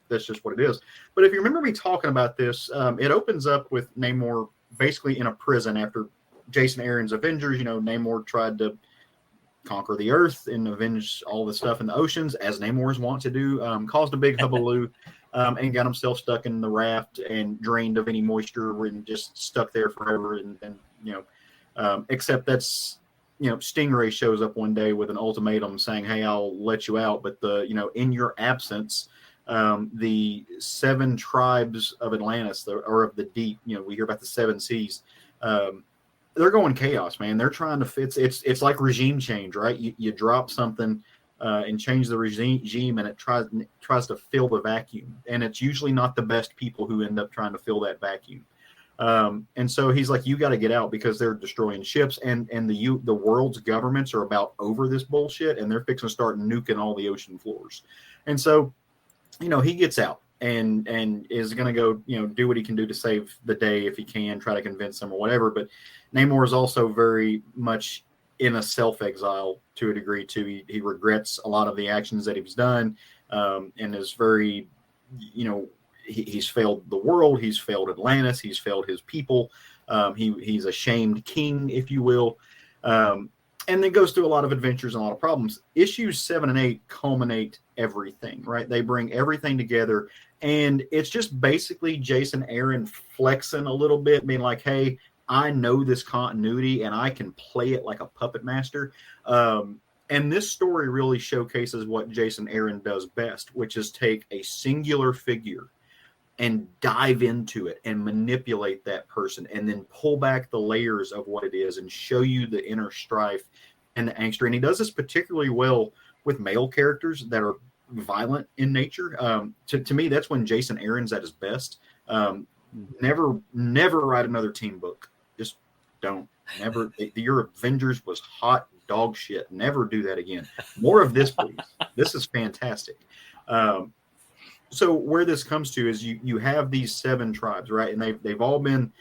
that's just what it is. But if you remember me talking about this, it opens up with Namor basically in a prison after Jason Aaron's Avengers. Namor tried to conquer the earth and avenge all the stuff in the oceans, as Namors want to do, caused a big hullabaloo, and got himself stuck in the raft and drained of any moisture and just stuck there forever. And except that's, Stingray shows up one day with an ultimatum saying, hey, I'll let you out, but in your absence, the 7 tribes of Atlantis, or of the deep, we hear about the 7 seas, they're going chaos, man. They're trying to fit. It's like regime change, right? You drop something and change the regime, and it tries to fill the vacuum. And it's usually not the best people who end up trying to fill that vacuum. And so he's like, you got to get out, because they're destroying ships, and the world's governments are about over this bullshit, and they're fixing to start nuking all the ocean floors. And so, he gets out and is going to go, do what he can do to save the day if he can, try to convince them or whatever. But Namor is also very much in a self-exile to a degree too. He regrets a lot of the actions that he's done, and is very, he's failed the world, he's failed Atlantis, he's failed his people. He's a shamed king, if you will. And then goes through a lot of adventures and a lot of problems. Issues 7 and 8 culminate everything, right? They bring everything together, and it's just basically Jason Aaron flexing a little bit, being like, hey, I know this continuity and I can play it like a puppet master. And this story really showcases what Jason Aaron does best, which is take a singular figure and dive into it and manipulate that person, and then pull back the layers of what it is and show you the inner strife and the angst. And he does this particularly well with male characters that are violent in nature. To me, that's when Jason Aaron's at his best. Never write another team book. Just don't. Never. Your Avengers was hot dog shit. Never do that again. More of this, please. This is fantastic. So where this comes to is you have these 7 tribes, right? And they've all been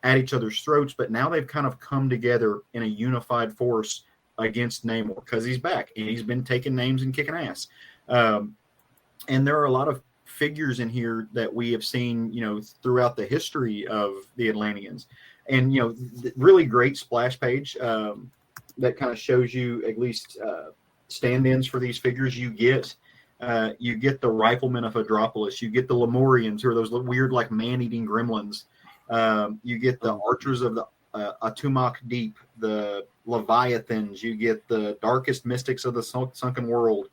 at each other's throats, but now they've kind of come together in a unified force against Namor, because he's back and he's been taking names and kicking ass. And there are a lot of figures in here that we have seen, throughout the history of the Atlanteans. And, really great splash page that kind of shows you at least stand-ins for these figures. You get the Riflemen of Hadropolis. You get the Lemurians, who are those weird, like, man-eating gremlins. You get the Archers of the Atumak Deep, the Leviathans. You get the Darkest Mystics of the Sunken World,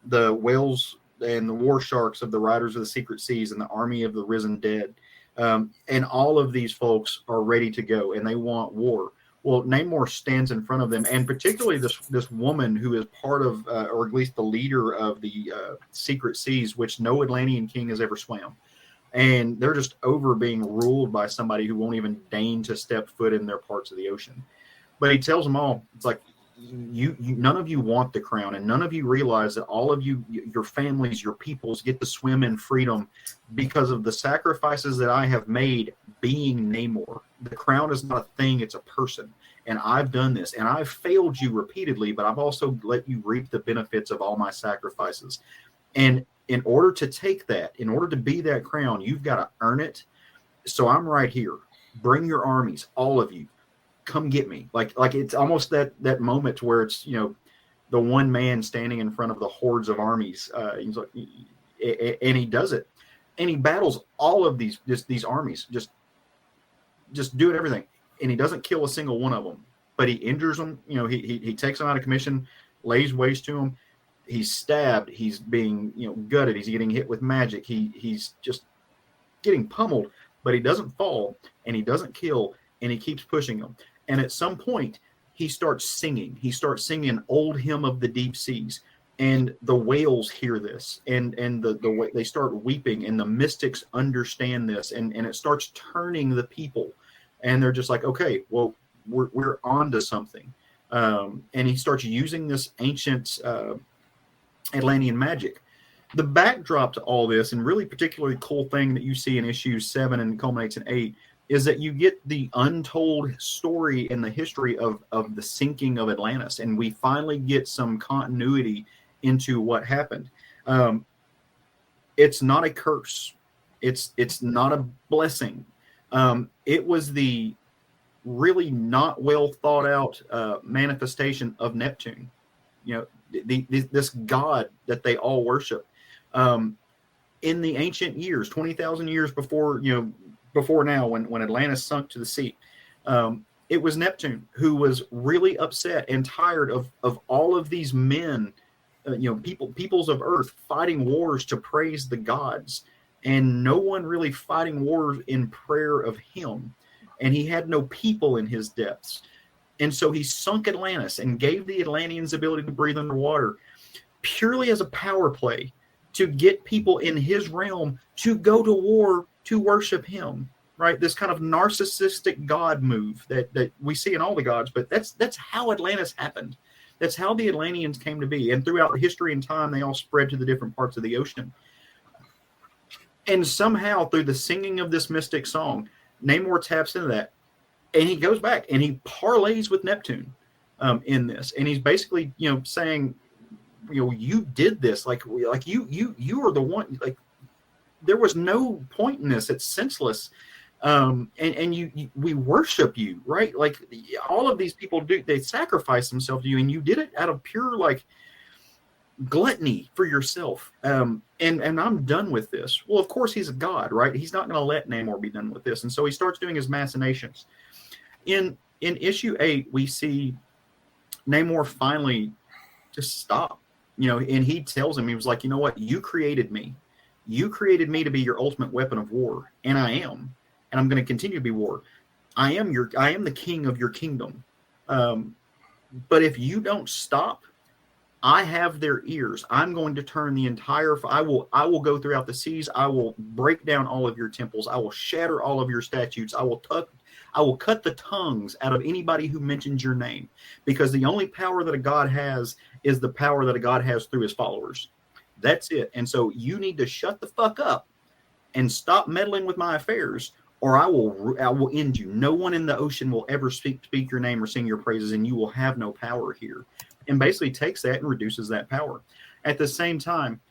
the Whales and the War Sharks of the Riders of the Secret Seas, and the Army of the Risen Dead. And all of these folks are ready to go, and they want war. Well, Namor stands in front of them, and particularly this woman who is part of, or at least the leader of the Secret Seas, which no Atlantean king has ever swam. And they're just over being ruled by somebody who won't even deign to step foot in their parts of the ocean. But he tells them all, it's like, you none of you want the crown, and none of you realize that all of you, your families, your peoples, get to swim in freedom because of the sacrifices that I have made being Namor. The crown is not a thing, it's a person. And I've done this, and I've failed you repeatedly, but I've also let you reap the benefits of all my sacrifices. And in order to take that, in order to be that crown, you've got to earn it. So I'm right here. Bring your armies, all of you. Come get me. Like it's almost that moment where it's, the one man standing in front of the hordes of armies. He's like, and he does it. And he battles all of these armies, just doing everything. And he doesn't kill a single one of them, but he injures them. He takes them out of commission, lays waste to them. He's stabbed. He's being, gutted. He's getting hit with magic. He's just getting pummeled, but he doesn't fall, and he doesn't kill, and he keeps pushing them. And at some point, he starts singing. He starts singing an old hymn of the deep seas, and the whales hear this, and the they start weeping, and the mystics understand this, and it starts turning the people, and they're just like, okay, well, we're on to something. And he starts using this ancient Atlantean magic. The backdrop to all this, and really particularly cool thing that you see in issues 7 and culminates in 8, is that you get the untold story and the history of the sinking of Atlantis, and we finally get some continuity into what happened. It's not a curse. It's not a blessing. It was the really not well thought out manifestation of Neptune. This god that they all worship. In the ancient years, 20,000 years before, before now, when Atlantis sunk to the sea, it was Neptune who was really upset and tired of all of these men, peoples of Earth fighting wars to praise the gods, and no one really fighting wars in prayer of him. And he had no people in his depths. And so he sunk Atlantis and gave the Atlanteans the ability to breathe underwater purely as a power play to get people in his realm to go to war to worship him, right? This kind of narcissistic God move that we see in all the gods, but that's how Atlantis happened. That's how the Atlanteans came to be. And throughout history and time, they all spread to the different parts of the ocean. And somehow, through the singing of this mystic song, Namor taps into that. And he goes back and he parlays with Neptune. in this, and he's basically saying, you did this, like you are the one, like there was no point in this. It's senseless. And we worship you, right? Like all of these people they sacrifice themselves to you, and you did it out of pure like gluttony for yourself. And I'm done with this. Well, of course he's a god, right? He's not going to let Namor be done with this, and so he starts doing his machinations. In issue 8, we see Namor finally just stop, and he tells him, he was like, you know what, you created me to be your ultimate weapon of war, and I am, and I'm going to continue to be war. I am the king of your kingdom. But if you don't stop, I have their ears. I'm going to turn the entire. I will go throughout the seas. I will break down all of your temples. I will shatter all of your statues. I will cut the tongues out of anybody who mentions your name, because the only power that a god has is the power that a god has through his followers. That's it. And so you need to shut the fuck up and stop meddling with my affairs, or I will end you. No one in the ocean will ever speak your name or sing your praises, and you will have no power here. And basically takes that and reduces that power. At the same time,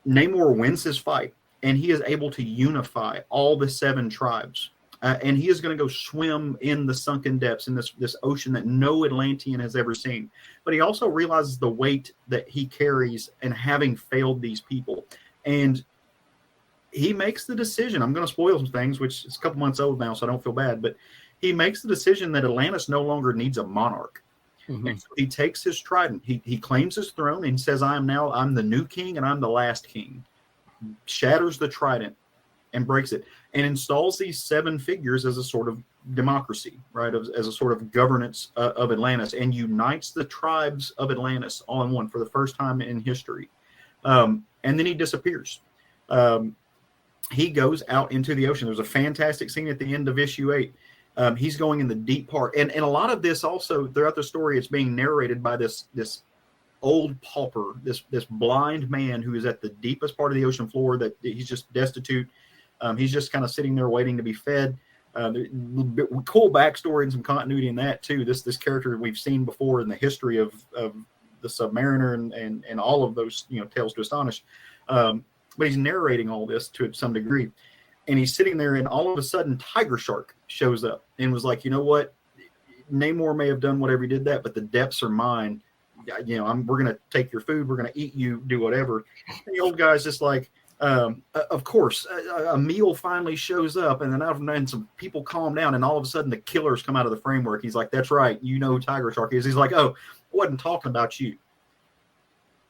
Namor wins his fight, and he is able to unify all the 7 tribes. And he is going to go swim in the sunken depths in this ocean that no Atlantean has ever seen. But he also realizes the weight that he carries and having failed these people. And he makes the decision. I'm going to spoil some things, which is a couple months old now, so I don't feel bad. But he makes the decision that Atlantis no longer needs a monarch. Mm-hmm. And so he takes his trident. He claims his throne and says, I'm the new king and I'm the last king. Shatters the trident and breaks it, and installs these 7 figures as a sort of democracy, right? As a sort of governance of Atlantis, and unites the tribes of Atlantis all in one for the first time in history. And then he disappears. He goes out into the ocean. There's a fantastic scene at the end of issue 8. He's going in the deep part, and a lot of this also throughout the story, it's being narrated by this old pauper, this blind man who is at the deepest part of the ocean floor, that he's just destitute. He's just kind of sitting there waiting to be fed. Cool backstory and some continuity in that too. This character we've seen before in the history of the Submariner and all of those Tales to Astonish. But he's narrating all this to some degree. And he's sitting there, and all of a sudden, Tiger Shark shows up and was like, you know what? Namor may have done whatever he did that, but the depths are mine. We're going to take your food. We're going to eat you, do whatever. And the old guy's just like, of course, a meal finally shows up, and then some people calm down, and all of a sudden the killers come out of the framework. He's like, that's right. You know who Tiger Shark is. He's like, oh, I wasn't talking about you.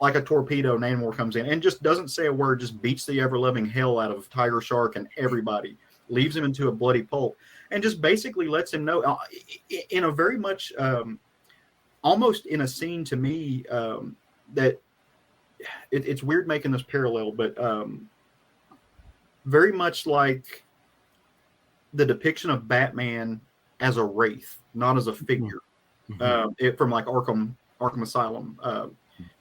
Like a torpedo, Namor comes in and just doesn't say a word, just beats the ever-loving hell out of Tiger Shark and everybody, leaves him into a bloody pulp, and just basically lets him know in a very much almost in a scene to me that it's weird making this parallel, but very much like the depiction of Batman as a wraith, not as a figure, from like Arkham Asylum,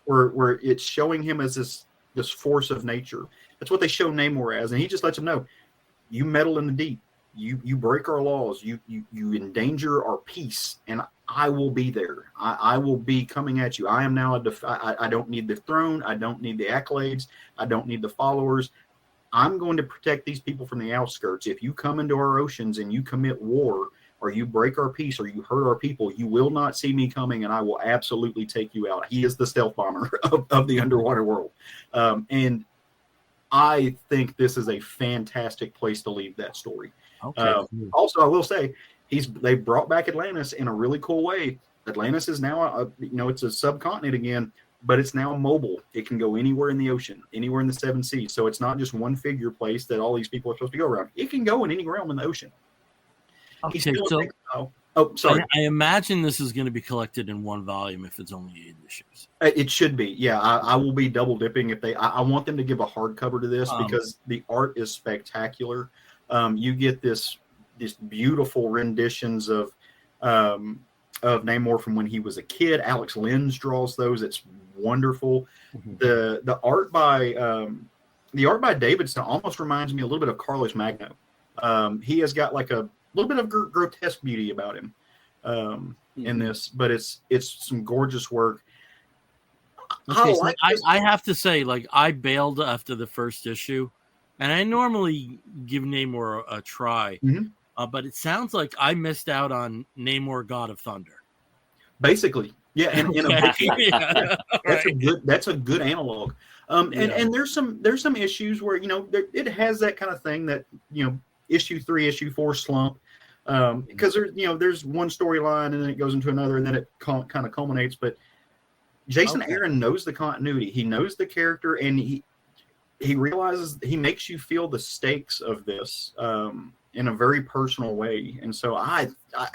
where it's showing him as this force of nature. That's what they show Namor as, and he just lets him know, you meddle in the deep, you break our laws, you endanger our peace, and I will be there. I will be coming at you. I am now I don't need the throne. I don't need the accolades. I don't need the followers. I'm going to protect these people from the outskirts. If you come into our oceans and you commit war, or you break our peace, or you hurt our people, you will not see me coming, and I will absolutely take you out. He is the stealth bomber of the underwater world. And I think this is a fantastic place to leave that story. Okay. Also, I will say, they brought back Atlantis in a really cool way. Atlantis is now, it's a subcontinent again, but it's now mobile. It can go anywhere in the ocean, anywhere in the 7 seas. So it's not just one figure place that all these people are supposed to go around. It can go in any realm in the ocean. Okay, sorry. I imagine this is going to be collected in one volume if it's only 8 issues. It should be. Yeah, I will be double dipping if I want them to give a hardcover to this because the art is spectacular. You get this beautiful renditions of Namor from when he was a kid. Alex Lins draws those. It's wonderful. Mm-hmm. The art by Davidson almost reminds me a little bit of Carlos Magno. He has got like a little bit of grotesque beauty about him. in this, but it's some gorgeous work. Okay, I have to say, like, I bailed after the first issue, and I normally give Namor a try, but it sounds like I missed out on Namor, God of Thunder. Basically, yeah, and Yeah. that's a good analog. And there's some issues where it has that kind of thing that issue 3, issue 4 slump, because there's one storyline and then it goes into another and then it kind of culminates. But Jason Aaron knows the continuity. He knows the character, and he realizes he makes you feel the stakes of this in a very personal way. And so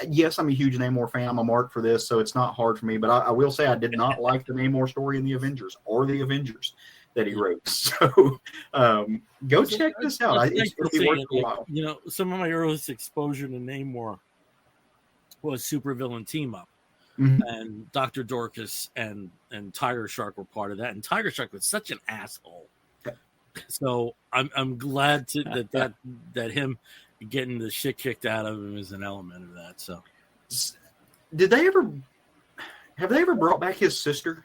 yes, I'm a huge Namor fan. I'm a mark for this, so it's not hard for me. But I will say I did not like the Namor story in the Avengers that he wrote. So go check this out. It'll be worth a while. Some of my earliest exposure to Namor was Supervillain Team Up. And Dr. Dorcas and Tiger Shark were part of that. And Tiger Shark was such an asshole. So I'm glad that him getting the shit kicked out of him is an element of that. So have they ever brought back his sister?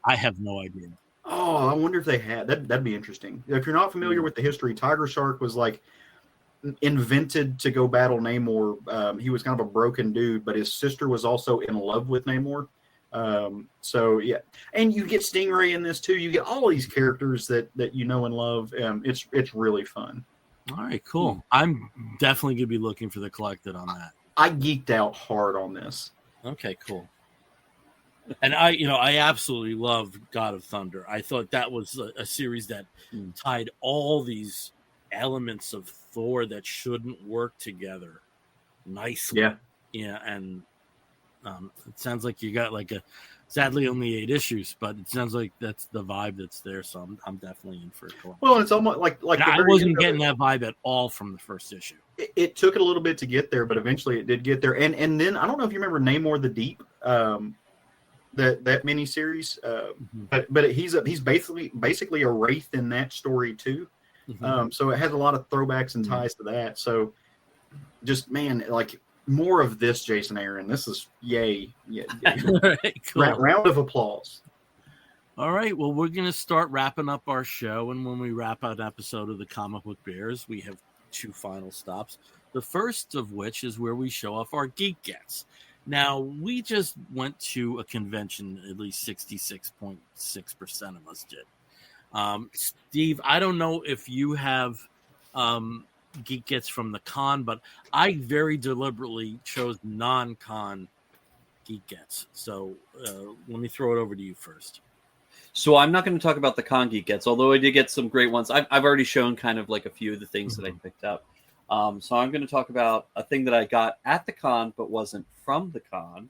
I have no idea. Oh, I wonder if they had. That'd be interesting. If you're not familiar with the history, Tiger Shark was like invented to go battle Namor. He was kind of a broken dude, but his sister was also in love with Namor. So yeah, and you get Stingray in this too. You get all these characters that you know and love. It's really fun. All right, cool. I'm definitely gonna be looking for the collected on that. I geeked out hard on this. Okay, cool. And I absolutely loved God of Thunder. I thought that was a series that tied all these elements of Thor that shouldn't work together nicely. Yeah, and it sounds like you got sadly only 8 issues, but it sounds like that's the vibe that's there. So I'm definitely in for it. Well, it's almost like I wasn't getting that vibe at all from the first issue. It took it a little bit to get there, but eventually it did get there. And then I don't know if you remember Namor the Deep, that miniseries, but he's basically a wraith in that story too. So it has a lot of throwbacks and ties to that. So just more of this, Jason Aaron. This is yay. Yeah. All right, cool. Round of applause. All right. Well, we're going to start wrapping up our show. And when we wrap out an episode of the Comic Book Bears, we have 2 final stops. The first of which is where we show off our Geek Gets. Now, we just went to a convention, at least 66.6% of us did. Steve, I don't know if you have Geek Gets from the con, but I very deliberately chose non-con Geek Gets. So let me throw it over to you first. So I'm not going to talk about the con Geek Gets, although I did get some great ones. I've already shown kind of like a few of the things that I picked up. So I'm going to talk about a thing that I got at the con but wasn't from the con,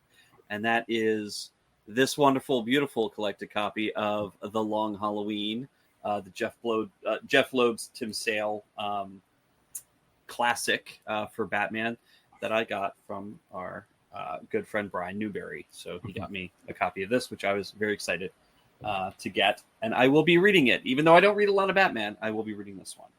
and that is this wonderful, beautiful collected copy of The Long Halloween, the Jeff Loeb's Tim Sale classic for Batman that I got from our good friend Brian Newberry. So he got me a copy of this, which I was very excited to get, and I will be reading it. Even though I don't read a lot of Batman, I will be reading this one.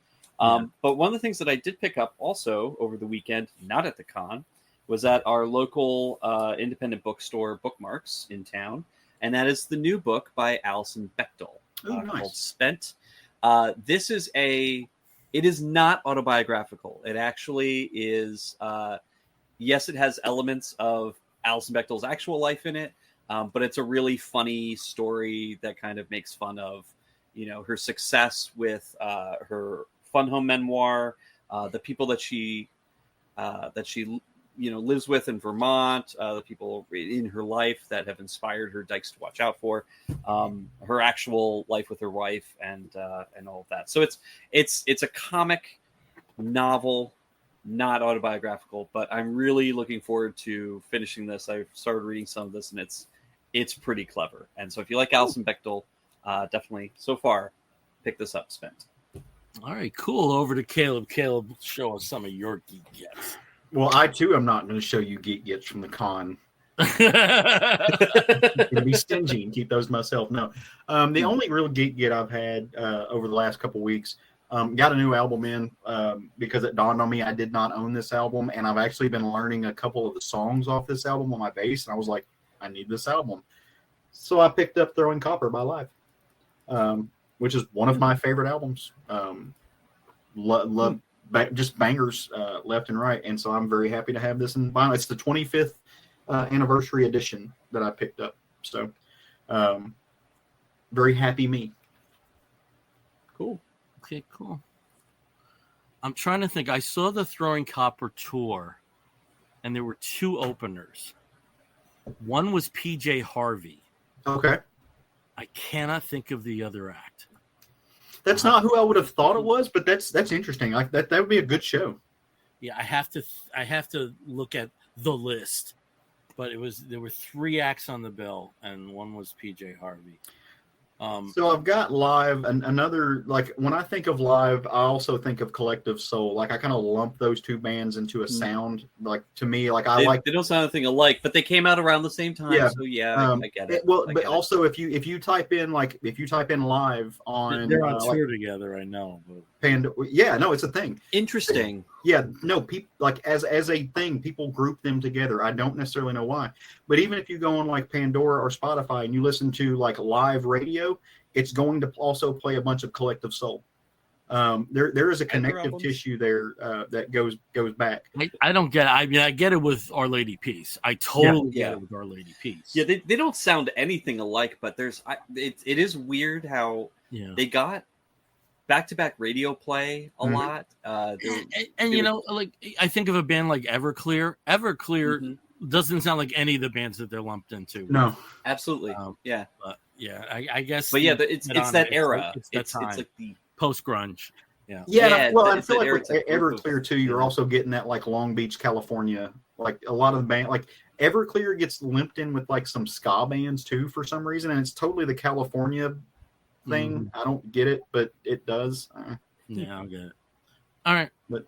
But one of the things that I did pick up also over the weekend, not at the con, was at our local independent bookstore, Bookmarks, in town. And that is the new book by Alison Bechdel called Spent. It is not autobiographical. It actually is, yes, it has elements of Alison Bechdel's actual life in it, but it's a really funny story that kind of makes fun of, her success with her Fun Home memoir, the people that she lives with in Vermont, the people in her life that have inspired her, dykes to watch out for, her actual life with her wife, and all of that. So it's a comic novel, not autobiographical, but I'm really looking forward to finishing this. I've started reading some of this, and it's pretty clever. And so if you like Alison Bechdel, definitely so far pick this up. Spent. All right, cool. Over to Caleb. Caleb, show us some of your Geek Gets. Well, I too am not going to show you Geek Gets from the con. I'm going to be stingy and keep those myself. No, the only real Geek Get I've had over the last couple of weeks Got a new album in because it dawned on me I did not own this album, and I've actually been learning a couple of the songs off this album on my bass, and I was like, I need this album. So I picked up Throwing Copper by Live, which is one of my favorite albums. Love just bangers left and right, and so I'm very happy to have this in vinyl. It's the 25th anniversary edition that I picked up, so very happy me. Cool. Okay, cool. I'm trying to think. I saw the Throwing Copper tour, and there were 2 openers. One was PJ Harvey. Okay. I cannot think of the other act. That's not who I would have thought it was, but that's interesting. Like that would be a good show. Yeah, I have to look at the list, but there were 3 acts on the bill, and one was PJ Harvey. So I've got Live, and another, like when I think of Live, I also think of Collective Soul. Like I kind of lump those 2 bands into a sound. Like to me, like they don't sound anything alike, but they came out around the same time. Yeah. So yeah, I get it. But also if you type in Live on, they're on tour together. I know. But... yeah, no, it's a thing. Interesting. Yeah, no, people like as a thing, people group them together. I don't necessarily know why, but even if you go on like Pandora or Spotify and you listen to like live radio, it's going to also play a bunch of Collective Soul. There is a connective tissue there that goes back. I don't get it. I mean, I get it with Our Lady Peace. I totally get it with Our Lady Peace. Yeah, they don't sound anything alike, but it is weird how they got back-to-back radio play a lot. And you know, like I think of a band like Everclear. Everclear doesn't sound like any of the bands that they're lumped into. No, absolutely. Yeah. I guess. But yeah, it's that era. It's like the post grunge. Yeah. Well, I feel like with Everclear too, you're also getting that like Long Beach, California. Like a lot of the band, like Everclear gets limped in with like some ska bands too for some reason, and it's totally the California thing. I don't get it, but it does. Yeah, I'll get it. All right, but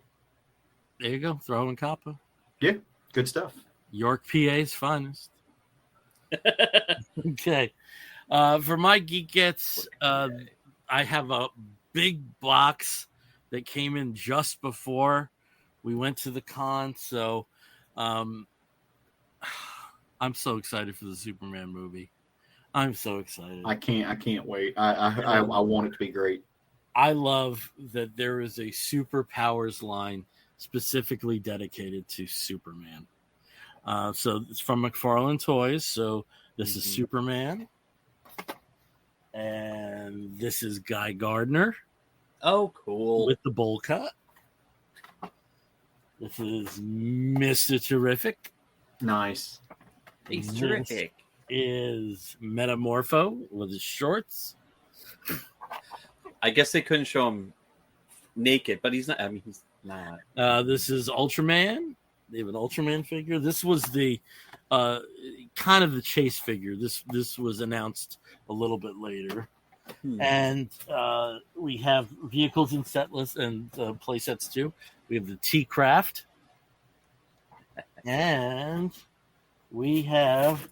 there you go, Throwing Copper. Yeah, good stuff. York, PA's finest. Okay, for my Geekettes, I have a big box that came in just before we went to the con, so I'm so excited for the Superman movie. I'm so excited. I can't wait. I want it to be great. I love that there is a superpowers line specifically dedicated to Superman. So it's from McFarlane Toys. So this is Superman. And this is Guy Gardner. Oh, cool. With the bowl cut. This is Mr. Terrific. Nice. He's terrific. Is Metamorpho with his shorts. I guess they couldn't show him naked, but he's not. I mean, he's not. This is Ultraman. They have an Ultraman figure. This was the kind of the chase figure. This was announced a little bit later. And we have vehicles and set lists and play sets too. We have the T-Craft. And we have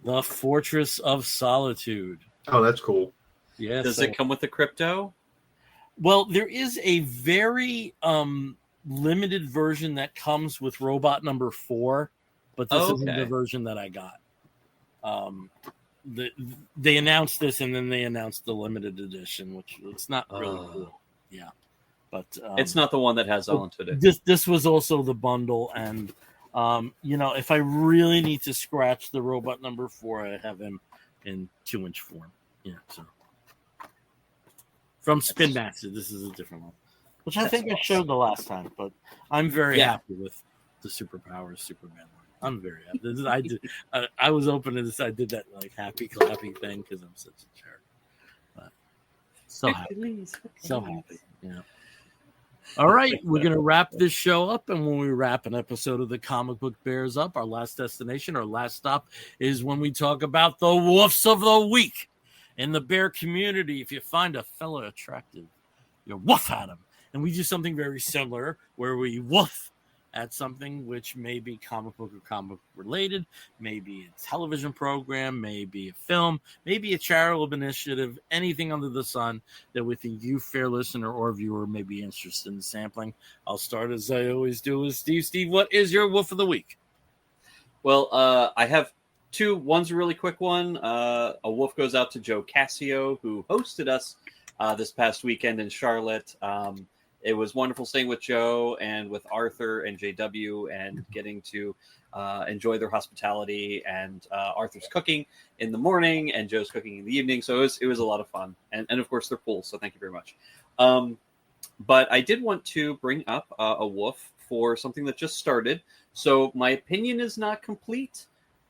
the Fortress of Solitude. Oh, that's cool. Yeah. Does it come with the crypto? Well, there is a very limited version that comes with robot number 4, but this isn't the version that I got. They announced this, and then they announced the limited edition, which it's not really cool. Yeah, but it's not the one that has Alan Tudyk. This was also the bundle, and if I really need to scratch the robot number 4, I have him in 2-inch form. Yeah, so from Spin Master, this is a different one, which I think I showed the last time. But I'm very happy with the Superpowers Superman one. I'm very happy. I was open to this. I did that like happy clappy thing because I'm such a jerk. But so happy, so happy. Yeah. All right, we're going to wrap this show up, and when we wrap an episode of the Comic Book Bears up, our last destination, our last stop, is when we talk about the woofs of the week. In the bear community, if you find a fellow attractive, you woof at him. And we do something very similar, where we woof at something which may be comic book or comic book related, maybe a television program, maybe a film, maybe a charitable initiative, anything under the sun that we think you, fair listener or viewer, may be interested in sampling. I'll start as I always do with Steve. Steve, what is your wolf of the week? Well, I have two. One's a really quick one. A wolf goes out to Joe Cassio, who hosted us this past weekend in Charlotte. It was wonderful staying with Joe and with Arthur and JW and getting to enjoy their hospitality, and Arthur's cooking in the morning and Joe's cooking in the evening. So it was a lot of fun. And of course, they're pools. So thank you very much. But I did want to bring up a wolf for something that just started. So my opinion is not complete,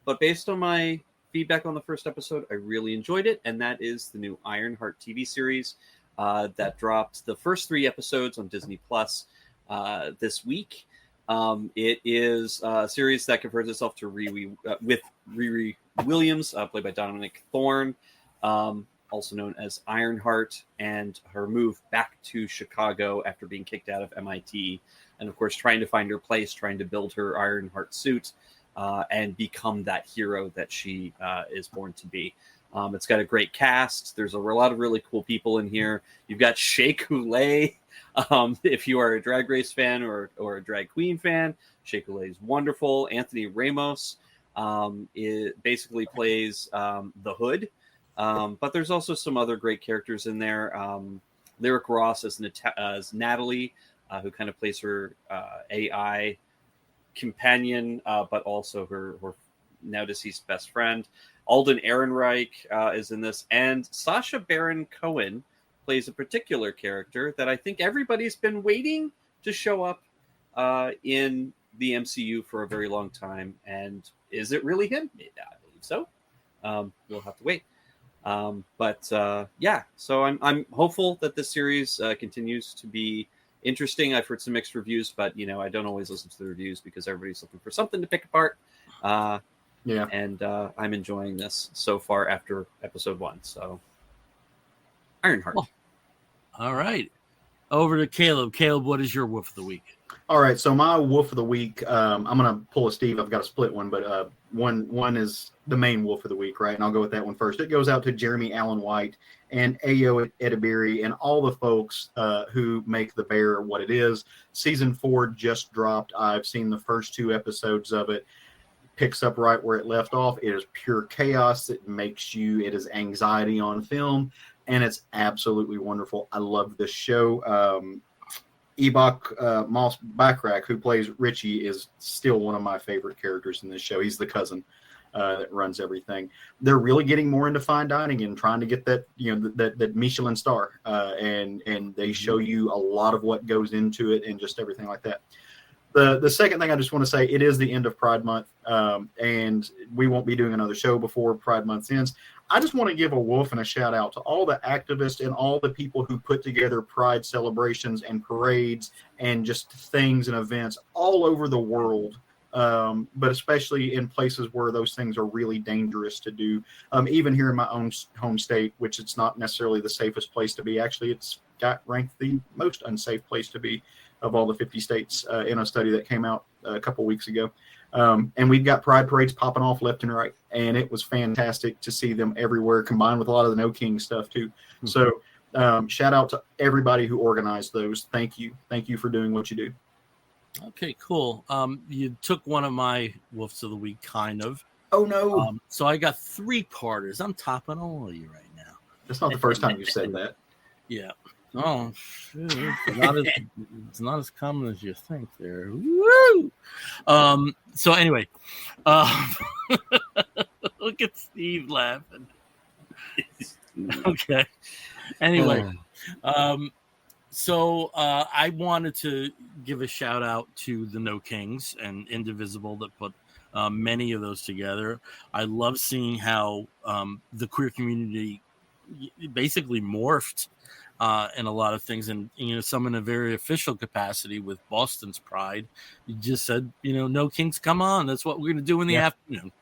but based on my feedback on the first episode, I really enjoyed it. And that is the new Ironheart TV series. That dropped the first 3 episodes on Disney Plus this week. It is a series that confers itself to Riri Williams, played by Dominic Thorne, also known as Ironheart, and her move back to Chicago after being kicked out of MIT, and of course trying to find her place, trying to build her Ironheart suit, and become that hero that she is born to be. It's got a great cast. There's a lot of really cool people in here. You've got Shea Coulee. If you are a Drag Race fan or a Drag Queen fan, Shea Coulee is wonderful. Anthony Ramos basically plays the Hood. But there's also some other great characters in there. Lyric Ross as Natalie, who kind of plays her AI companion, but also her now deceased best friend. Alden Ehrenreich is in this, and Sacha Baron Cohen plays a particular character that I think everybody's been waiting to show up in the MCU for a very long time. And is it really him? I believe so. We'll have to wait. Yeah, so I'm hopeful that this series continues to be interesting. I've heard some mixed reviews, but I don't always listen to the reviews because everybody's looking for something to pick apart. Yeah. And I'm enjoying this so far after episode 1. So, Ironheart. Well, all right. Over to Caleb. Caleb, what is your wolf of the week? All right. So my wolf of the week, I'm going to pull a Steve. I've got a split one, but one is the main wolf of the week, right? And I'll go with that one first. It goes out to Jeremy Allen White and Ayo Edebiri and all the folks who make The Bear what it is. Season 4 just dropped. I've seen the first 2 episodes of it. Picks up right where it left off. It is pure chaos. It is anxiety on film, and it's absolutely wonderful. I love this show. Ebok Moss Backrack, who plays Richie, is still one of my favorite characters in this show. He's the cousin that runs everything. They're really getting more into fine dining and trying to get that, that Michelin star, and they show you a lot of what goes into it and just everything like that. The second thing I just want to say, it is the end of Pride Month, and we won't be doing another show before Pride Month ends. I just want to give a wolf and a shout out to all the activists and all the people who put together Pride celebrations and parades and just things and events all over the world, but especially in places where those things are really dangerous to do. Even here in my own home state, which it's not necessarily the safest place to be. Actually, it's got ranked the most unsafe place to be of all the 50 states in a study that came out a couple weeks ago. And we've got pride parades popping off left and right. And it was fantastic to see them everywhere, combined with a lot of the No King stuff too. Mm-hmm. So shout out to everybody who organized those. Thank you. Thank you for doing what you do. Okay, cool. You took one of my wolves of the week, kind of. Oh, no. So I got 3-parters. I'm topping all of you right now. That's not the first time you've said that. Yeah. Oh, shoot. It's not as common as you think there. Woo! So anyway, look at Steve laughing. Okay. Anyway, so I wanted to give a shout out to the No Kings and Indivisible that put many of those together. I love seeing how the queer community basically morphed in a lot of things, and some in a very official capacity with Boston's Pride. You just said, No Kings, come on, that's what we're going to do in the afternoon.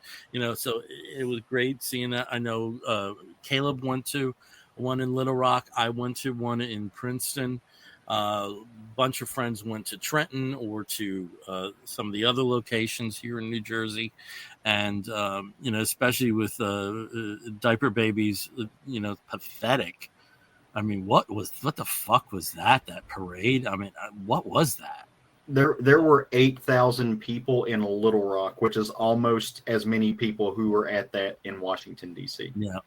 So it was great seeing that. I know Caleb went to one in Little Rock. I went to one in Princeton. Bunch of friends went to Trenton or to some of the other locations here in New Jersey, and especially with diaper babies, pathetic. I mean, what the fuck was that parade? I mean, what was that? There were 8,000 people in Little Rock, which is almost as many people who were at that in Washington, D.C. Yeah.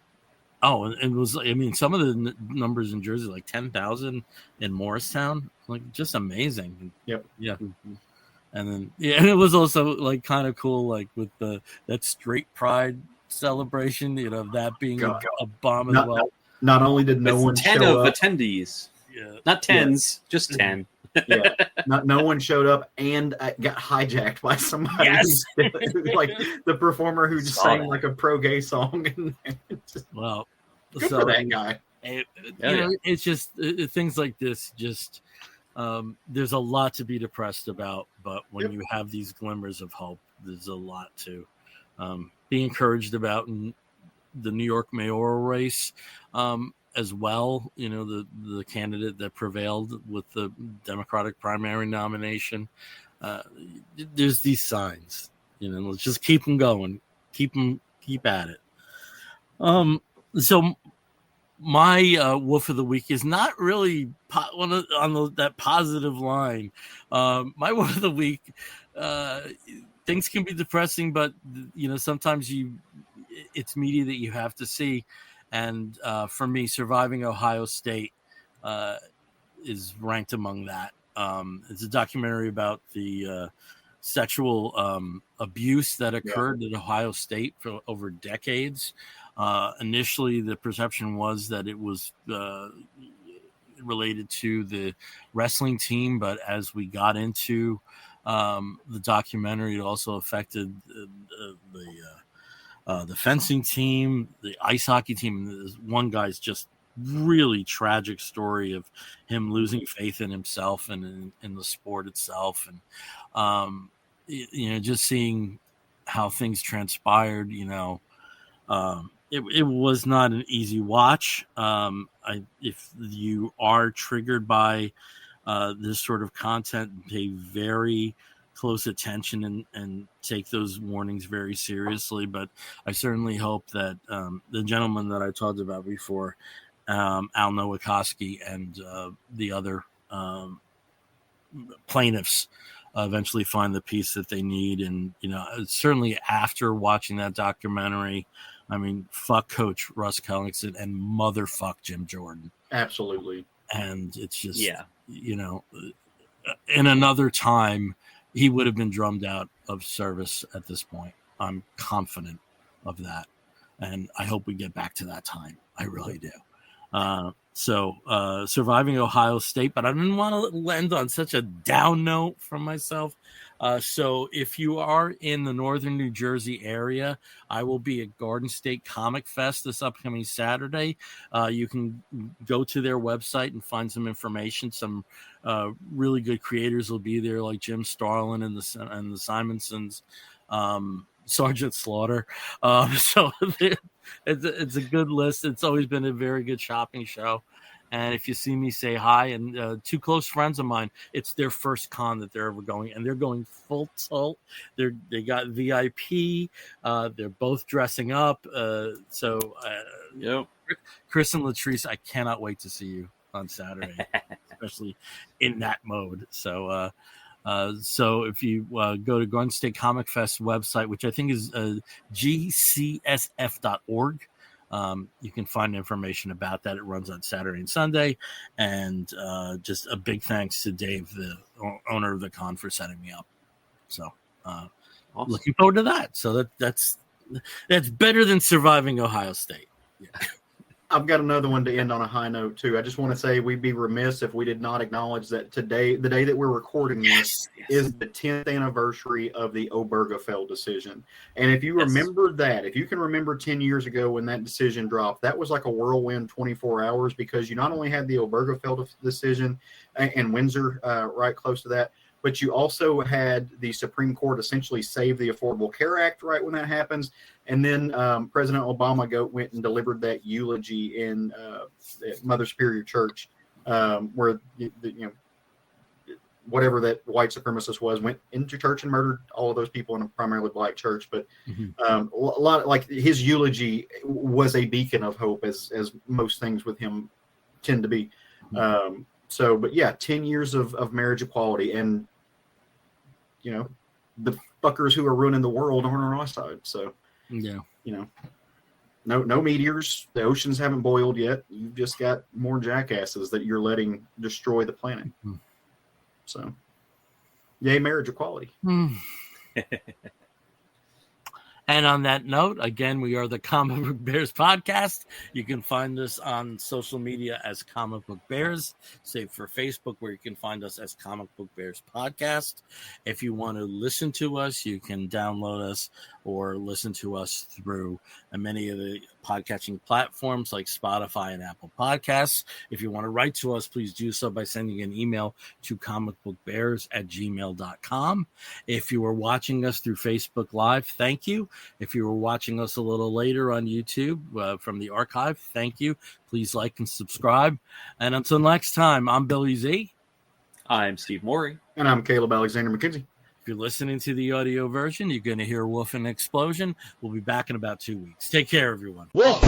Oh, and it was, I mean, some of the numbers in Jersey, like 10,000 in Morristown, like just amazing. Yep. Yeah. And then, and it was also like kind of cool, like with that straight pride celebration, that being a bomb as well. Not only did no one 10 show of up, attendees, not tens, just 10. Yeah, no one showed up and got hijacked by somebody. Yes. Like the performer who just sang like a pro-gay song. Well, good for that guy. It's just things like this. Just there's a lot to be depressed about, but when you have these glimmers of hope, there's a lot to be encouraged about. In the New York mayoral race, as well, the candidate that prevailed with the Democratic primary nomination. There's these signs, let's just keep them going, keep at it. So my wolf of the week is not really that positive line. My wolf of the week, things can be depressing, but sometimes it's media that you have to see. And for me, Surviving Ohio State is ranked among that. It's a documentary about the sexual abuse that occurred at Ohio State for over decades. Initially, the perception was that it was related to the wrestling team, but as we got into the documentary, it also affected the fencing team, the ice hockey team. One guy's just really tragic story of him losing faith in himself and in the sport itself. And, just seeing how things transpired, it was not an easy watch. If you are triggered by this sort of content, pay very close attention and take those warnings very seriously. But I certainly hope that the gentleman that I talked about before, Al Nowakowski, and the other plaintiffs eventually find the peace that they need. And, certainly after watching that documentary, I mean, fuck Coach Russ Kellington and motherfuck Jim Jordan. Absolutely. And it's just, in another time, he would have been drummed out of service at this point. I'm confident of that. And I hope we get back to that time. I really do. So Surviving Ohio State, but I didn't want to end on such a down note from myself. So if you are in the northern New Jersey area, I will be at Garden State Comic Fest this upcoming Saturday. You can go to their website and find some information. Some really good creators will be there, like Jim Starlin and the Simonsons, Sergeant Slaughter. So it's a good list. It's always been a very good shopping show. And if you see me, say hi. And two close friends of mine, it's their first con that they're ever going, and they're going full tilt. They got VIP. They're both dressing up. Chris and Latrice, I cannot wait to see you on Saturday, especially in that mode. So if you go to Garden State Comic Fest website, which I think is gcsf.org, you can find information about that. It runs on Saturday and Sunday. And just a big thanks to Dave, the owner of the con, for setting me up. So awesome. Looking forward to that. So that's better than Surviving Ohio State. Yeah. I've got another one to end on a high note, too. I just want to say we'd be remiss if we did not acknowledge that today, the day that we're recording this, is the 10th anniversary of the Obergefell decision. And if you remember that, if you can remember 10 years ago when that decision dropped, that was like a whirlwind 24 hours, because you not only had the Obergefell decision and Windsor right close to that, but you also had the Supreme Court essentially save the Affordable Care Act right when that happens. And then President Obama went and delivered that eulogy in Mother Superior Church where whatever that white supremacist went into church and murdered all of those people in a primarily black church. But a lot like his eulogy was a beacon of hope, as most things with him tend to be. But yeah, 10 years of marriage equality, and the fuckers who are ruining the world aren't on our side. So yeah, no meteors. The oceans haven't boiled yet. You've just got more jackasses that you're letting destroy the planet. So, yay, marriage equality. And on that note, again, we are the Comic Book Bears podcast. You can find us on social media as Comic Book Bears, save for Facebook, where you can find us as Comic Book Bears Podcast. If you want to listen to us, you can download us or listen to us through many of the podcasting platforms like Spotify and Apple Podcasts. If you want to write to us, please do so by sending an email to comicbookbears@gmail.com. If you are watching us through Facebook Live, thank you. If you were watching us a little later on YouTube from the archive, thank you. Please like and subscribe. And until next time, I'm Billy Z. I'm Steve Morey. And I'm Caleb Alexander McKenzie. If you're listening to the audio version, you're going to hear Wolf and Explosion. We'll be back in about 2 weeks. Take care, everyone. Wolf!